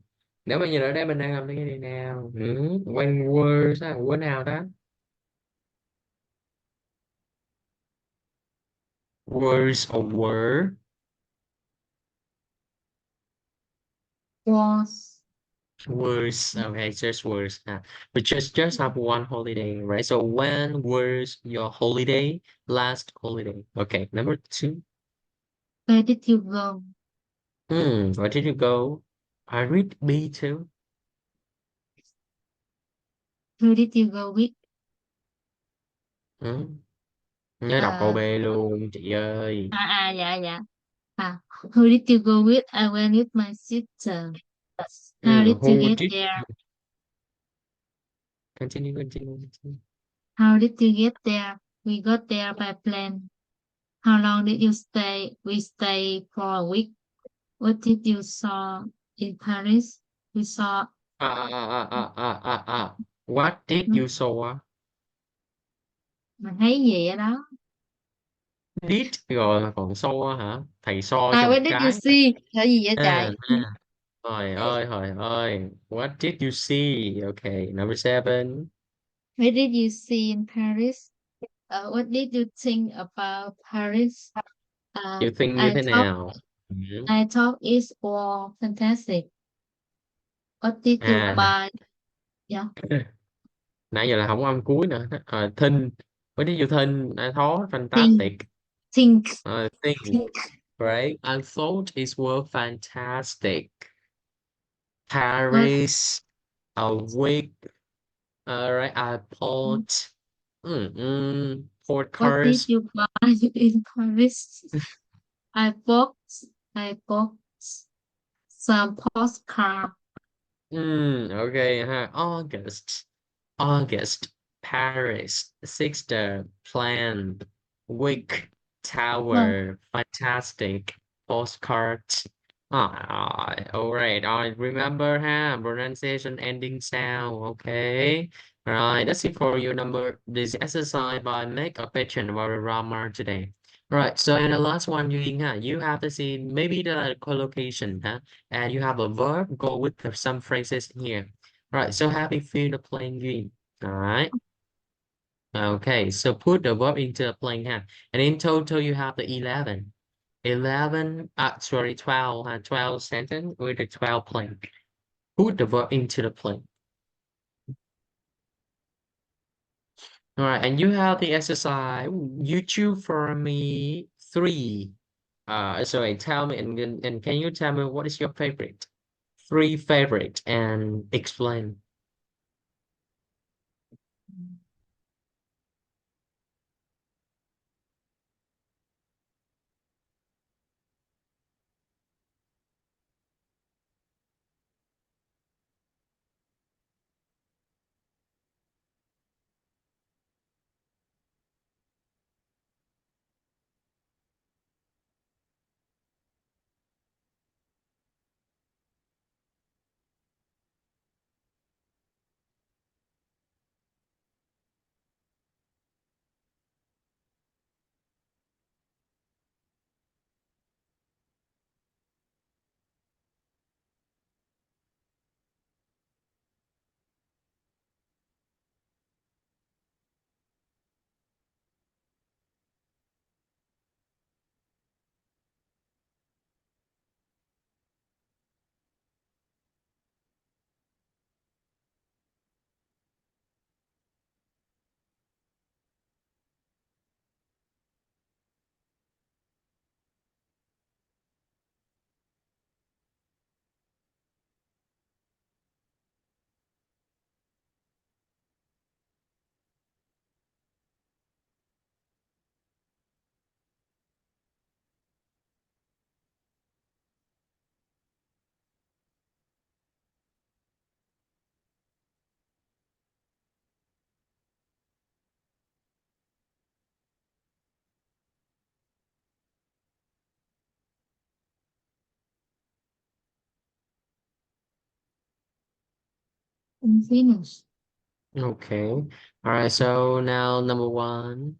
S1: Nếu mà nhìn ở đây mình đang làm cái gì nào? When were sao? Bữa nào đó? Words or were?
S2: Was
S1: Words. Okay, just words. But just have one holiday, right? So when was your holiday? Last holiday. Okay, number two.
S2: where did you go?
S1: Where did you go? I read B too.
S2: Who did you go with?
S1: Hmm. Nhớ đọc câu B
S2: À,
S1: luôn chị ơi.
S2: dạ, dạ. À, who did you go with? I went with my sister. How did you
S1: Who
S2: get
S1: did
S2: there?
S1: continue.
S2: How did you get there? We got there by plane. How long did you stay? We stayed for a week. What did you saw in Paris? We saw.
S1: What did
S2: Ừ,
S1: you saw?
S2: mình thấy gì ở đó?
S1: Did rồi mà còn saw hả? Thầy so
S2: À,
S1: cho
S2: what
S1: một
S2: did you
S1: cái.
S2: see? Là gì vậy
S1: À,
S2: trời?
S1: à. Hỏi ơi. What did you see? Okay, number seven.
S2: What did you see in Paris? What did you think about Paris? Uh,
S1: You think như
S2: I
S1: thế
S2: thought
S1: nào? Ừ.
S2: I thought it was fantastic. What did you
S1: À,
S2: buy? Yeah.
S1: nãy giờ là không có âm cuối nữa. Thinh. What did you think? I thought
S2: Think,
S1: fantastic.
S2: think,
S1: Thing.
S2: think.
S1: Right? I thought it was fantastic.
S2: What,
S1: Paris, a week. All right, I bought port
S2: what did
S1: cars.
S2: you buy in Paris? I bought, I bought some postcard.
S1: Okay, August. August, Paris, sister, plan, week,
S2: No,
S1: tower, fantastic, postcard. All right. I remember pronunciation ending sound. Okay. All right. That's it for your number. This exercise by make a picture about the grammar today. Right. So and the last one, you have to see maybe the collocation, and you have a verb go with some phrases here. Right, so happy feel the playing game. All right. Okay, so put the verb into the playing hand. And in total, you have the 11. 11, sorry, 12, 12 sentence with the 12 playing. Put the verb into the plane. All right, and you have the exercise. You choose for me three. Sorry, tell me, and can you tell me what is your favorite? Three favorite and explain.
S2: I'm finished.
S1: Okay. All right, so now number one.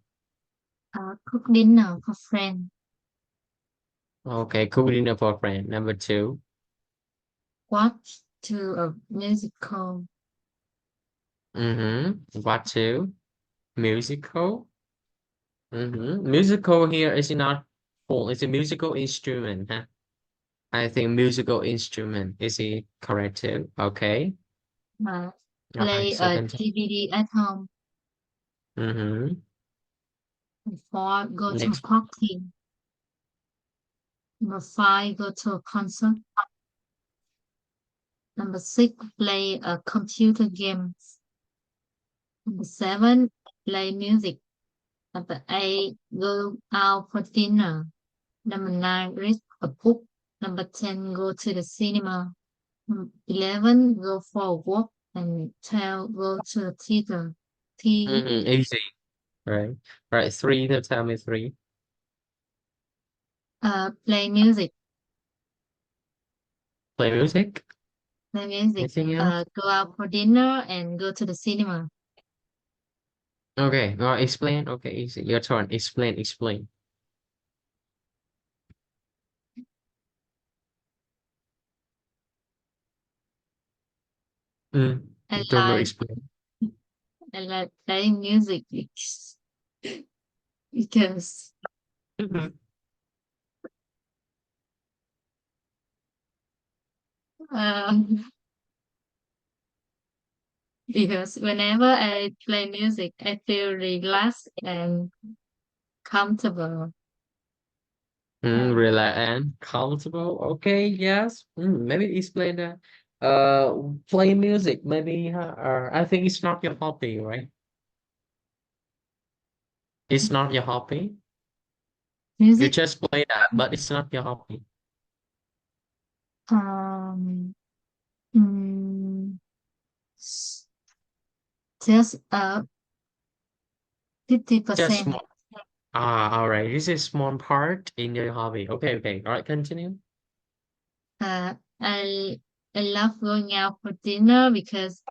S2: Cook dinner for friend.
S1: Okay, cool dinner for friend. Number two.
S2: Watch to a musical.
S1: What two? Musical. Musical here is not full. It's a musical instrument, huh? I think musical instrument is it correct too? Okay.
S2: Uh,
S1: All right,
S2: Play a
S1: second.
S2: DVD at home.
S1: Mm-hmm.
S2: Four, go to a
S1: Next.
S2: party. Number five, go to a concert. Number six, play a computer games. Number seven, play music. Number eight, go out for dinner. Number nine, read a book. Number 10, go to the cinema. 11, go for a walk. And 12, go to the theater. T,
S1: Easy. Right. Right. Three. Tell me three.
S2: play music.
S1: Play music.
S2: Play music.
S1: Anything else?
S2: Go out for dinner and go to the cinema.
S1: Okay. Explain. Okay, easy. Your turn. Explain. Explain.
S2: I
S1: Don't know.
S2: like
S1: Explain.
S2: I like playing music because uh, because whenever I play music, I feel relaxed and comfortable.
S1: Relax and comfortable. Okay, yes. Maybe explain that. Play music. Maybe. I think it's not your hobby, right? It's not your hobby. You
S2: Music,
S1: just play that, but it's not your hobby.
S2: um, mm, just 50%.
S1: Just small. All right. This is small part in your hobby. Okay, okay. All right, continue.
S2: Uh, I I love going out for dinner because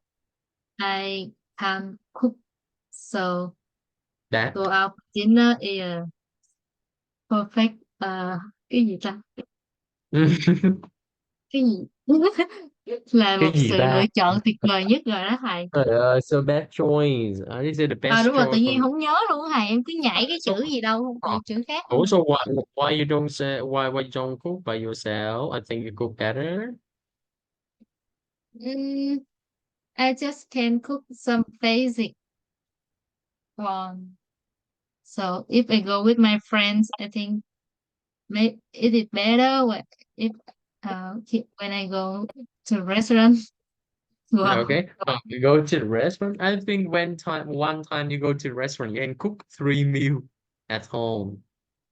S2: I can cook. So go
S1: That.
S2: out for dinner is a perfect cái gì ta? Cái gì? Là một
S1: Cái gì
S2: sự lựa
S1: ba?
S2: chọn tuyệt vời nhất rồi đó thầy.
S1: Trời ơi, so bad choice. This is the
S2: À
S1: best
S2: đúng rồi, tự
S1: choice for
S2: nhiên
S1: me.
S2: không nhớ luôn á thầy, em cứ nhảy cái
S1: So,
S2: chữ gì đâu, không
S1: uh,
S2: chữ chữ khác
S1: also,
S2: không.
S1: why you don't say why you don't cook by yourself? I think you cook better.
S2: Mm, I just can cook some basic one. So if I go with my friends, I think it is better if when I go to restaurant. Wow.
S1: Okay. You go to the restaurant. I think one time you go to the restaurant, you can cook three meal at home.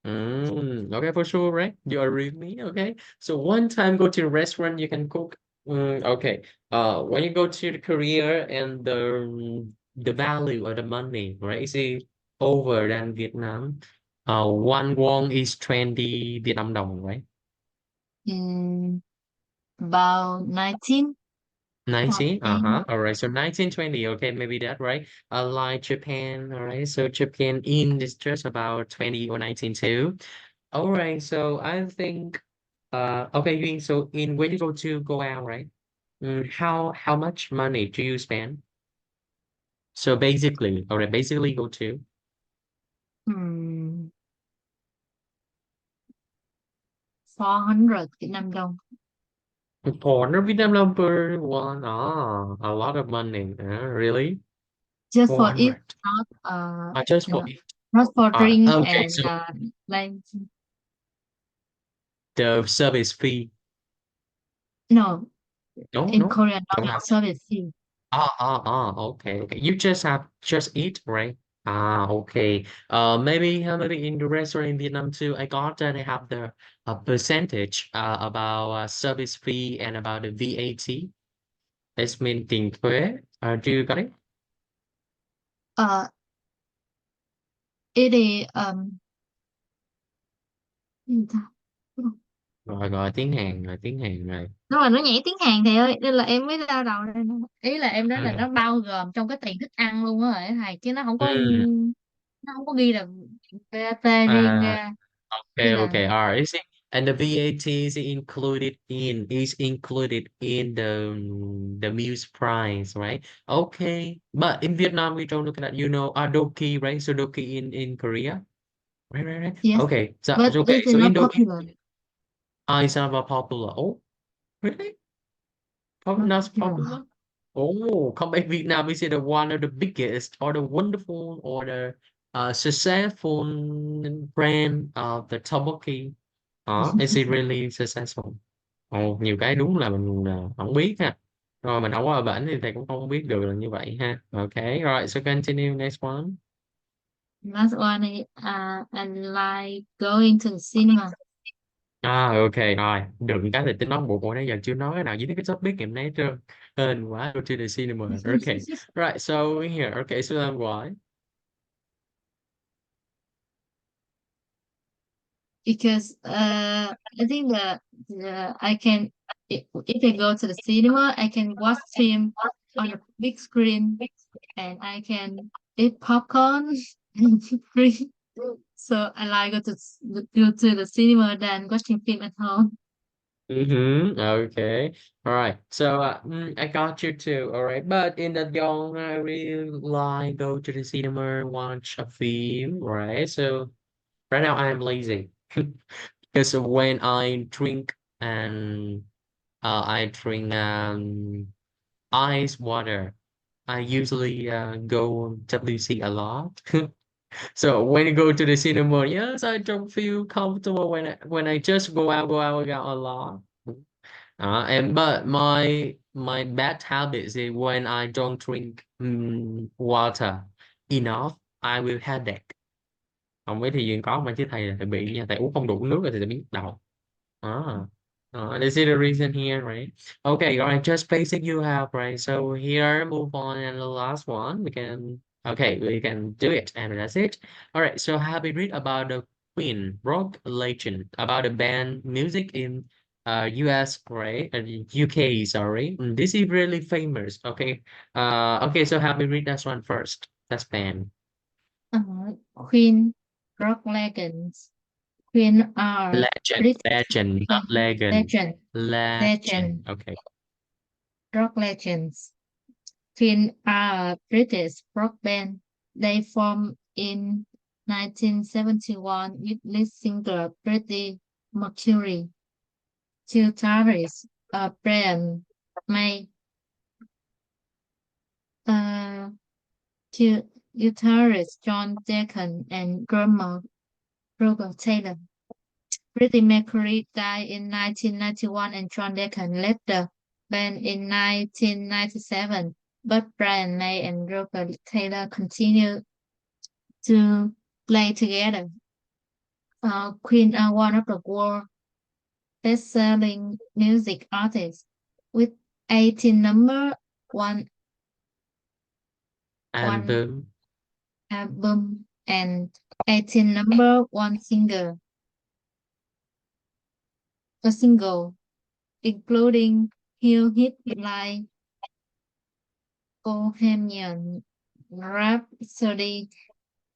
S1: Okay, for sure, right? You agree with me? Okay. So one time go to the restaurant, you can cook. Okay. When you go to the Korea and the value of the money, right? Is it over than Vietnam? One won is 20 Việt Nam đồng, right?
S2: Mm, about 19 or
S1: 19,
S2: 10.
S1: All right, so 1920, okay, maybe that, right? Like Japan, all right. So Japan in is just about 20 or 19 too. All right, so I think okay, so in when you go out, right? How much money do you spend? So basically, all right, basically go to
S2: Hmm, 400 Việt Nam đồng.
S1: 400 Vietnam đồng per one. A lot of money. Really?
S2: Just for it,
S1: 400.
S2: not
S1: Just
S2: you
S1: for
S2: know,
S1: it.
S2: not for drink
S1: Okay,
S2: and
S1: so
S2: like
S1: the service fee.
S2: no,
S1: No,
S2: in
S1: no,
S2: Korea not
S1: don't
S2: have
S1: have.
S2: service fee.
S1: Okay, okay. You just have just eat, right? Okay. Maybe in the restaurant in Vietnam too. I got that they have the percentage about service fee and about the VAT. It's mean tiền thuế. Do you got it?
S2: Uh, it is gì ta?
S1: Rồi tiếng Hàn rồi.
S2: Đúng rồi, nó nhảy tiếng Hàn thầy ơi, nên là em mới đau đầu đây nè. Ý là em nói là
S1: Ừ.
S2: nó bao gồm trong cái tiền thức ăn luôn á thầy, chứ
S1: Ừ.
S2: nó không có ghi là VAT riêng
S1: À,
S2: ra. Như
S1: okay,
S2: là
S1: okay. All right. And the VAT is included in the meal's price, right? Okay. But in Vietnam, we don't look at that. You know, Doki, right? So Doki in Korea. Right, right, right.
S2: yes,
S1: Okay. So
S2: but
S1: okay.
S2: it is
S1: So
S2: not
S1: in Doki,
S2: popular,
S1: it's not popular. Oh, really?
S2: not
S1: Not
S2: popular.
S1: popular? Oh, comeback Vietnam is it the one of the biggest or the wonderful or the successful brand of the tteokbokki? Is it really successful? Ồ, nhiều cái đúng là mình không biết ha. Rồi mình không có ở bển thì thầy cũng không biết được là như vậy ha. Okay, right, so continue next one.
S2: Last one is I like going to the cinema.
S1: Okay, rồi. Được cái thì tính nói bộ nãy giờ chưa nói cái nào với cái topic ngày hôm nay hết trơn. Hên quá, go to the cinema. Okay, right, so here, okay, so làm why?
S2: Because I think I can if I go to the cinema, I can watch film on a big screen and I can eat popcorn and free. So I like go to the cinema than watching film at home.
S1: Okay. All right. So I got you too. All right. But in the young, I really like go to the cinema, watch a film. Right. So right now I'm lazy because when I drink and I drink ice water. I usually go WC a lot. So when you go to the cinema, yes, I don't feel comfortable when I just go out a lot. And but my bad habit is when I don't drink water enough, I will headache. Không biết thì Duyên có mà chứ thầy là thầy bị nha, thầy uống không đủ nước rồi thì thầy biết đầu. Ah, this is the reason here, right? Okay, all right, just basic you have, right? So here, move on, and the last one, we can do it, and that's it. All right, so have you read about the Queen rock legend, about the band music in US, right? UK, sorry. This is really famous, okay? Okay, so have you read that one first? That's band.
S2: Queen rock legends. Queen are
S1: Legend,
S2: British
S1: legend, not legend.
S2: legend.
S1: Legend,
S2: Legend.
S1: okay.
S2: Rock legends. Queen are a British rock band. They formed in 1971 with lead singer Freddie Mercury, guitarist Brian May, uh, guitarist John Deacon, and drummer Robert Taylor. Freddie Mercury died in 1991 and John Deacon left the band in 1997, but Brian May and Robert Taylor continued to play together. Queen are one of the world's best-selling music artists with 18 number one
S1: Album.
S2: album and 18 number one single, including huge hits like Bohemian Rhapsody,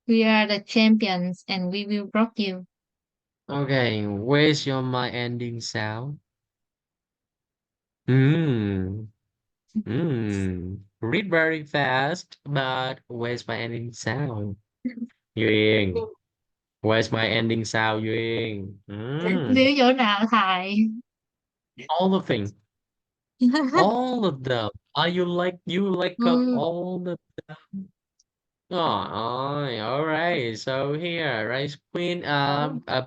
S2: We Are the Champions, and We Will Rock You.
S1: Okay, where's your my ending sound? Hmm. Read very fast, but where's my ending sound? Duyên. Where's my ending sound, Duyên?
S2: Nếu chỗ nào thầy?
S1: All the thing. All of them. Are you like up
S2: Ừ.
S1: all the Oh, all right. So here, right, Queen,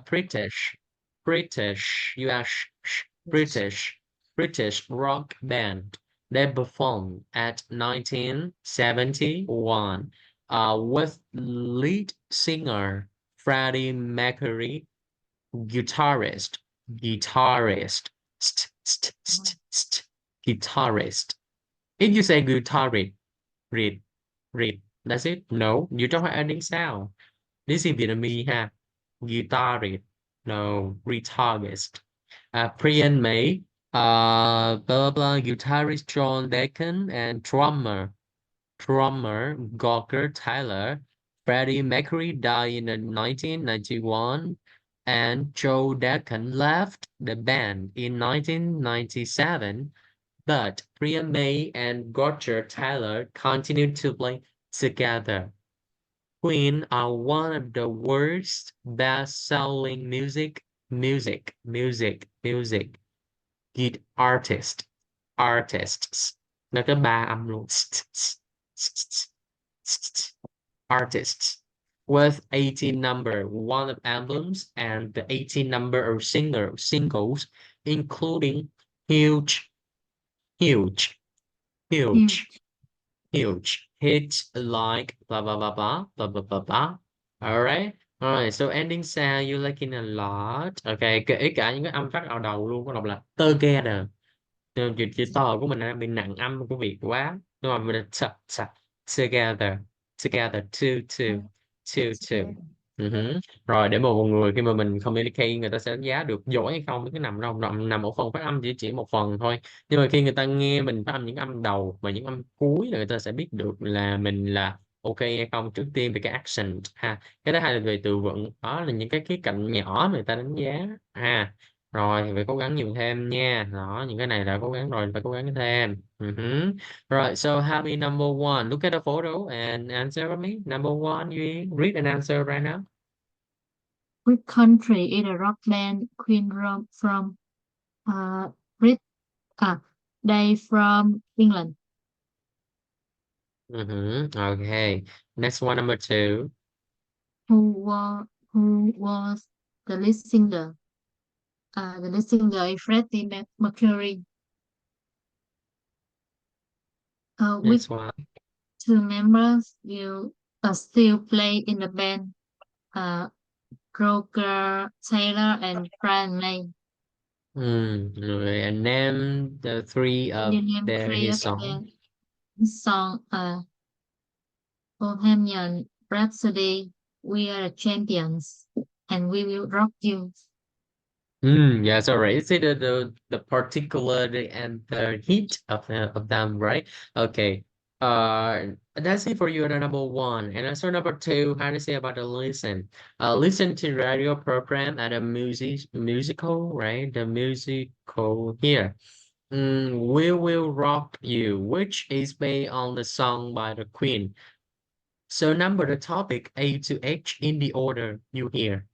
S1: British, British, British rock band. They performed at 1971, with lead singer Freddie Mercury, guitarist, guitarist, guitarist. If you say guitarist, read, read. That's it. No, you don't have any sound. This is Vietnamese ha. Guitarist. No, guitarist. Brian May, blah, blah, blah, guitarist John Deacon, and drummer Gawker Tyler. Freddie Mercury died in 1991, and Joe Deacon left the band in 1997, but Brian May and Roger Taylor continued to play together. Queen are one of the world's best-selling music hit artists. Nó có ba âm luôn. Artists with 18 number one of albums and the 18 number of singles, including huge, huge,
S2: Ừ.
S1: huge huge hits like blah blah blah blah blah blah blah blah. All right, so ending sound you liking a lot. Okay, kể cả những cái âm phát ở đầu luôn, có đọc là together. Chữ to của mình đang bị nặng âm của Việt quá, nhưng mà mình together, together, two. Rồi để một người khi mà mình communicate, người ta sẽ đánh giá được giỏi hay không, cái nằm đâu nằm ở phần phát âm, chỉ một phần thôi. Nhưng mà khi người ta nghe mình phát âm những âm đầu và những âm cuối là người ta sẽ biết được là mình là ok hay không. Trước tiên về cái accent ha, cái thứ hai là về từ vựng, đó là những cái khía cạnh nhỏ người ta đánh giá ha. Rồi phải cố gắng nhiều thêm nha, đó những cái này là cố gắng rồi, phải cố gắng thêm. Right, so happy number one, look at the photo and answer for me. Number one, you read and answer right now.
S2: Which country is a rock band Queen Rock from? Uh, Brit. They from England.
S1: Okay. Next one, number two.
S2: Who was the lead singer? The lead singer is Freddie Mercury. With
S1: Next one.
S2: two members, you still play in the band. Uh, Roger Taylor and Brian May.
S1: Okay. And name the three
S2: Can
S1: of
S2: you name
S1: their
S2: three
S1: his
S2: of
S1: song.
S2: their song? Bohemian Rhapsody, We Are the Champions, and We Will Rock You.
S1: Yes, all right. Is it the particular and the heat of them, right? Okay. That's it for you at number one. And answer number two, how to say about the listen? Listen to radio program at a musical, right? The musical here. We Will Rock You, which is based on the song by the Queen. So number the topic A to H in the order you hear.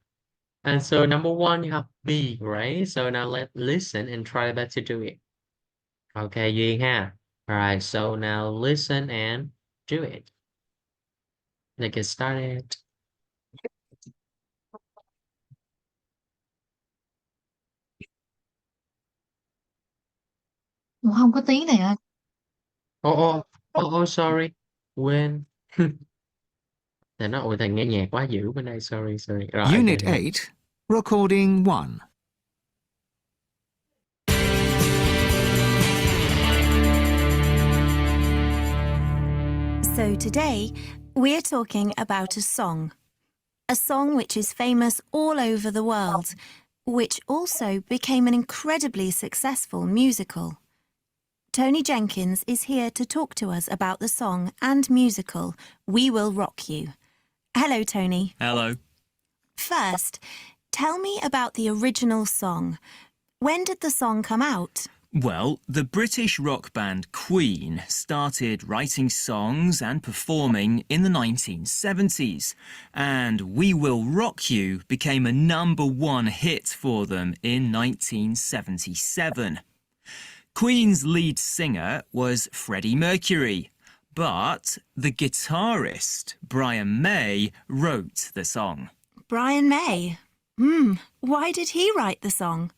S1: And so number one, you have B, right? So now let's listen and try better to do it. Okay, Duy ha. All right, so now listen and do it. Let's get started.
S2: Ủa, không có tí này hả?
S1: Oh, sorry. Quên. Thành nó, ôi, Thành nghe nhạc quá dữ bên đây. Sorry. Rồi,
S3: Unit
S1: ok.
S3: 8, Recording 1.
S4: So today, we're talking about a song which is famous all over the world, which also became an incredibly successful musical. Tony Jenkins is here to talk to us about the song and musical, We Will Rock You. Hello, Tony.
S5: Hello.
S4: First, tell me about the original song. When did the song come out?
S5: Well, the British rock band Queen started writing songs and performing in the 1970s, and We Will Rock You became a #1 hit for them in 1977. Queen's lead singer was Freddie Mercury, but the guitarist, Brian May, wrote the song.
S4: Brian May. Why did he write the song?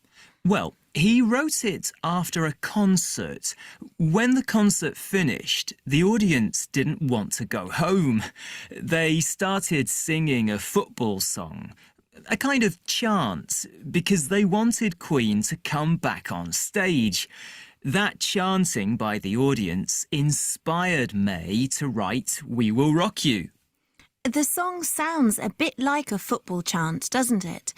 S5: Well, he wrote it after a concert. When the concert finished, the audience didn't want to go home. They started singing a football song, a kind of chant, because they wanted Queen to come back on stage. That chanting by the audience inspired May to write We Will Rock You.
S4: The song sounds a bit like a football chant, doesn't it?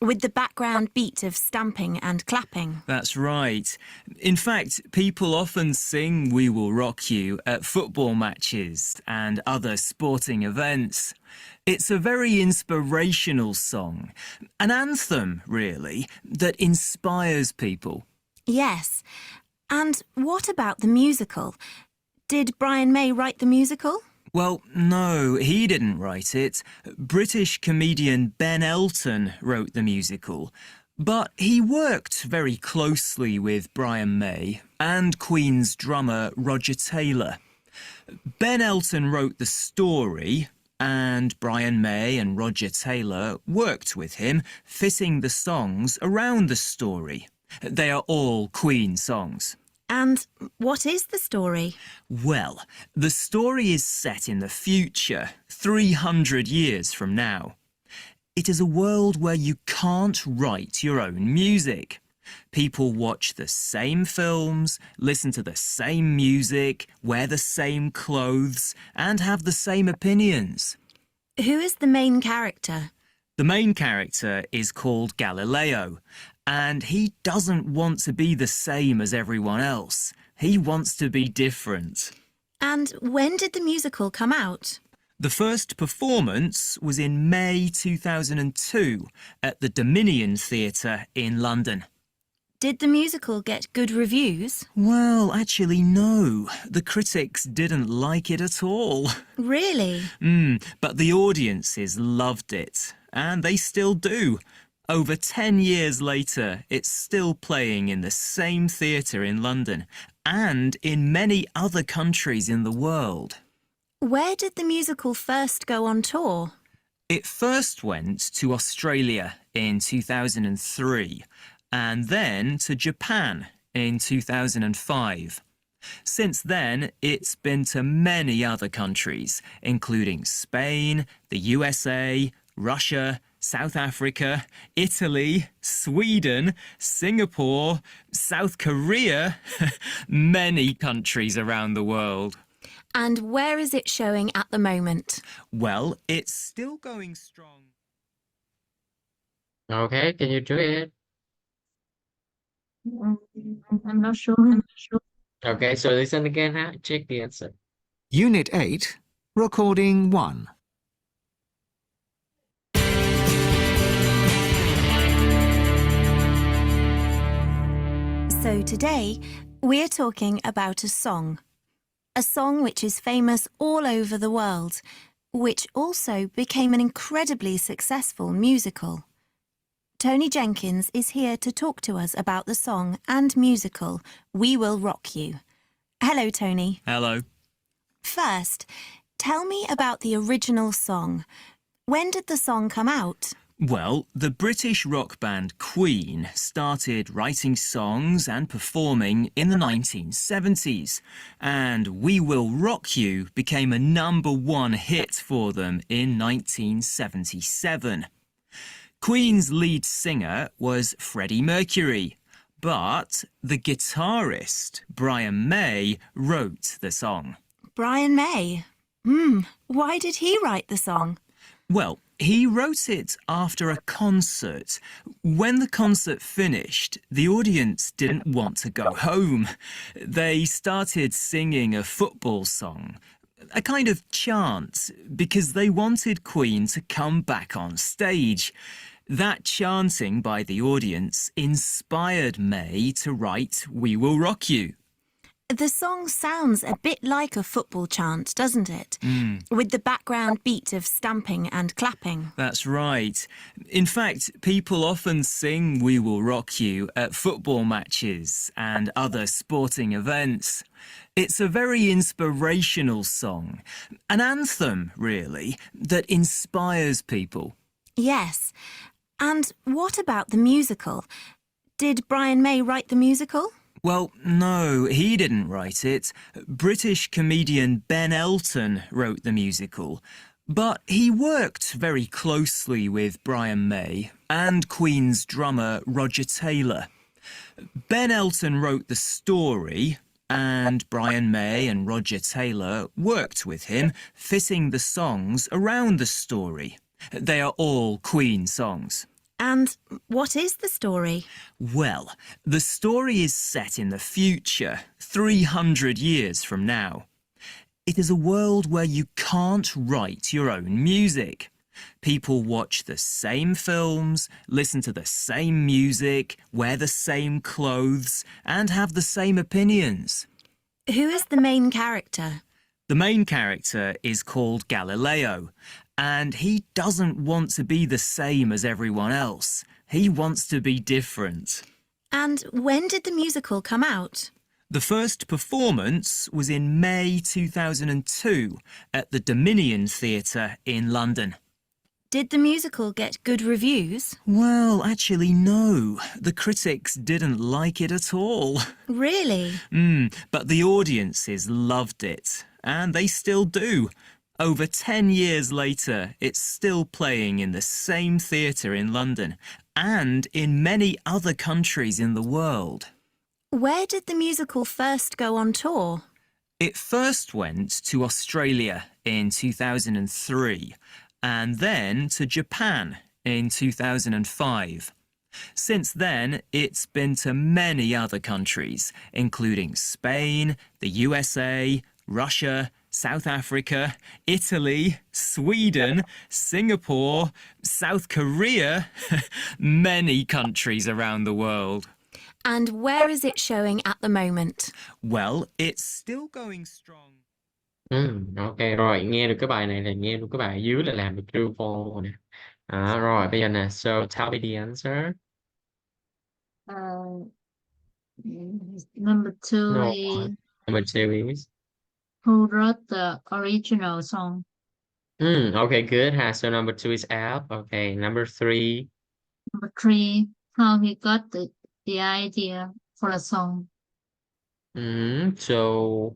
S4: With the background beat of stamping and clapping.
S5: That's right. In fact, people often sing We Will Rock You at football matches and other sporting events. It's a very inspirational song, an anthem, really, that inspires people.
S4: Yes. And what about the musical? Did Brian May write the musical?
S5: Well, no, he didn't write it. British comedian Ben Elton wrote the musical. But he worked very closely with Brian May and Queen's drummer Roger Taylor. Ben Elton wrote the story, and Brian May and Roger Taylor worked with him, fitting the songs around the story. They are all Queen songs.
S4: And what is the story?
S5: Well, the story is set in the future, 300 years from now. It is a world where you can't write your own music. People watch the same films, listen to the same music, wear the same clothes, and have the same opinions.
S4: Who is the main character?
S5: The main character is called Galileo, and he doesn't want to be the same as everyone else. He wants to be different.
S4: And when did the musical come out?
S5: The first performance was in May 2002 at the Dominion Theatre in London.
S4: Did the musical get good reviews?
S5: Well, actually, no. The critics didn't like it at all.
S4: Really?
S5: But the audiences loved it, and they still do. Over 10 years later, it's still playing in the same theatre in London and in many other countries in the world.
S4: Where did the musical first go on tour?
S5: It first went to Australia in 2003 and then to Japan in 2005. Since then, it's been to many other countries, including Spain, the USA, Russia, South Africa, Italy, Sweden, Singapore, South Korea, many countries around the world.
S4: And where is it showing at the moment?
S5: Well, it's still going strong.
S1: Okay, can you do it?
S2: I'm not sure.
S1: Okay, so listen again, huh? Check the answer.
S3: Unit 8, Recording 1.
S4: So today, we're talking about a song which is famous all over the world, which also became an incredibly successful musical. Tony Jenkins is here to talk to us about the song and musical We Will Rock You. Hello, Tony.
S5: Hello.
S4: First, tell me about the original song. When did the song come out?
S5: Well, the British rock band Queen started writing songs and performing in the 1970s, and We Will Rock You became a #1 hit for them in 1977. Queen's lead singer was Freddie Mercury, but the guitarist, Brian May, wrote the song.
S4: Brian May. Why did he write the song?
S5: Well, he wrote it after a concert. When the concert finished, the audience didn't want to go home. They started singing a football song, a kind of chant, because they wanted Queen to come back on stage. That chanting by the audience inspired May to write We Will Rock You.
S4: The song sounds a bit like a football chant, doesn't it? With the background beat of stamping and clapping.
S5: That's right. In fact, people often sing We Will Rock You at football matches and other sporting events. It's a very inspirational song, an anthem, really, that inspires people.
S4: Yes. And what about the musical? Did Brian May write the musical?
S5: Well, no, he didn't write it. British comedian Ben Elton wrote the musical. But he worked very closely with Brian May and Queen's drummer Roger Taylor. Ben Elton wrote the story, and Brian May and Roger Taylor worked with him, fitting the songs around the story. They are all Queen songs.
S4: And what is the story?
S5: Well, the story is set in the future, 300 years from now. It is a world where you can't write your own music. People watch the same films, listen to the same music, wear the same clothes, and have the same opinions.
S4: Who is the main character?
S5: The main character is called Galileo, and he doesn't want to be the same as everyone else. He wants to be different.
S4: And when did the musical come out?
S5: The first performance was in May 2002 at the Dominion Theatre in London.
S4: Did the musical get good reviews?
S5: Well, actually, no. The critics didn't like it at all.
S4: Really?
S5: But the audiences loved it, and they still do. Over 10 years later, it's still playing in the same theatre in London and in many other countries in the world.
S4: Where did the musical first go on tour?
S5: It first went to Australia in 2003 and then to Japan in 2005. Since then, it's been to many other countries, including Spain, the USA, Russia, South Africa, Italy, Sweden, Singapore, South Korea, many countries around the world.
S4: And where is it showing at the moment?
S5: Well, it's still going strong.
S1: Ok rồi, nghe được cái bài này là nghe luôn cái bài dưới là làm được true false nè. Rồi bây giờ nè, so tell me the answer.
S2: Number two
S1: No,
S2: is
S1: number two is
S2: Who wrote the original song?
S1: Okay, good. So number 2 is app. Okay, number 3.
S2: Number 3, how he got the idea for the song.
S1: So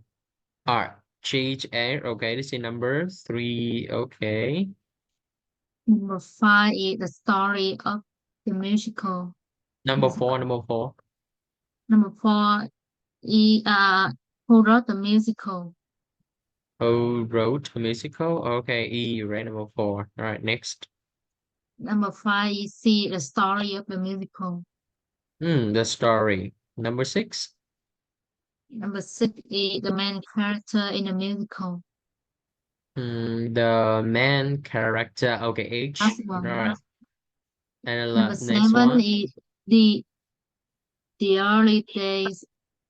S1: change air. Okay, this is number 3. Okay.
S2: Number 5 is the story of the musical.
S1: Number 4, number 4.
S2: Number 4 is who wrote the musical.
S1: Who wrote a musical? Okay, you read number 4. All right, next.
S2: Number 5 is C, the story of the musical.
S1: The story. Number 6.
S2: Number 6 is the main character in the musical.
S1: The main character. Okay, H.
S2: Last
S1: All
S2: one.
S1: right. And the
S2: Number
S1: next
S2: 7
S1: one.
S2: is the early days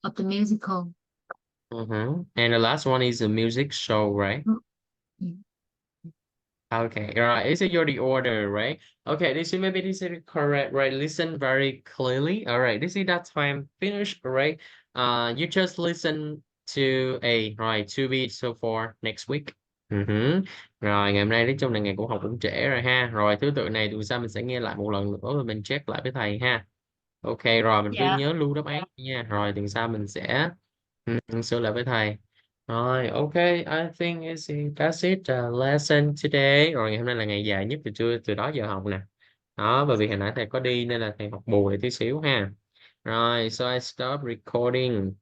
S2: of the musical.
S1: And the last one is the music show, right?
S2: Mm.
S1: Okay, all right. Is it your the order, right? Okay, this is correct, right? Listen very clearly. All right, this is that time finished, right? You just listen to A, right? To be so for next week. Rồi ngày hôm nay nói chung là ngày cũng học cũng trễ rồi ha. Rồi thứ tự này tuần sau mình sẽ nghe lại một lần nữa và mình check lại với thầy ha. Ok, rồi mình cứ
S2: Dạ.
S1: nhớ lưu đáp án nha. Rồi tuần sau mình sẽ sửa lại với thầy. Rồi, okay, I think that's it, lesson today. Rồi ngày hôm nay là ngày dài nhất từ đó giờ học nè. Đó, bởi vì hồi nãy thầy có đi nên là thầy học bù lại tí xíu ha. Rồi, so I stop recording.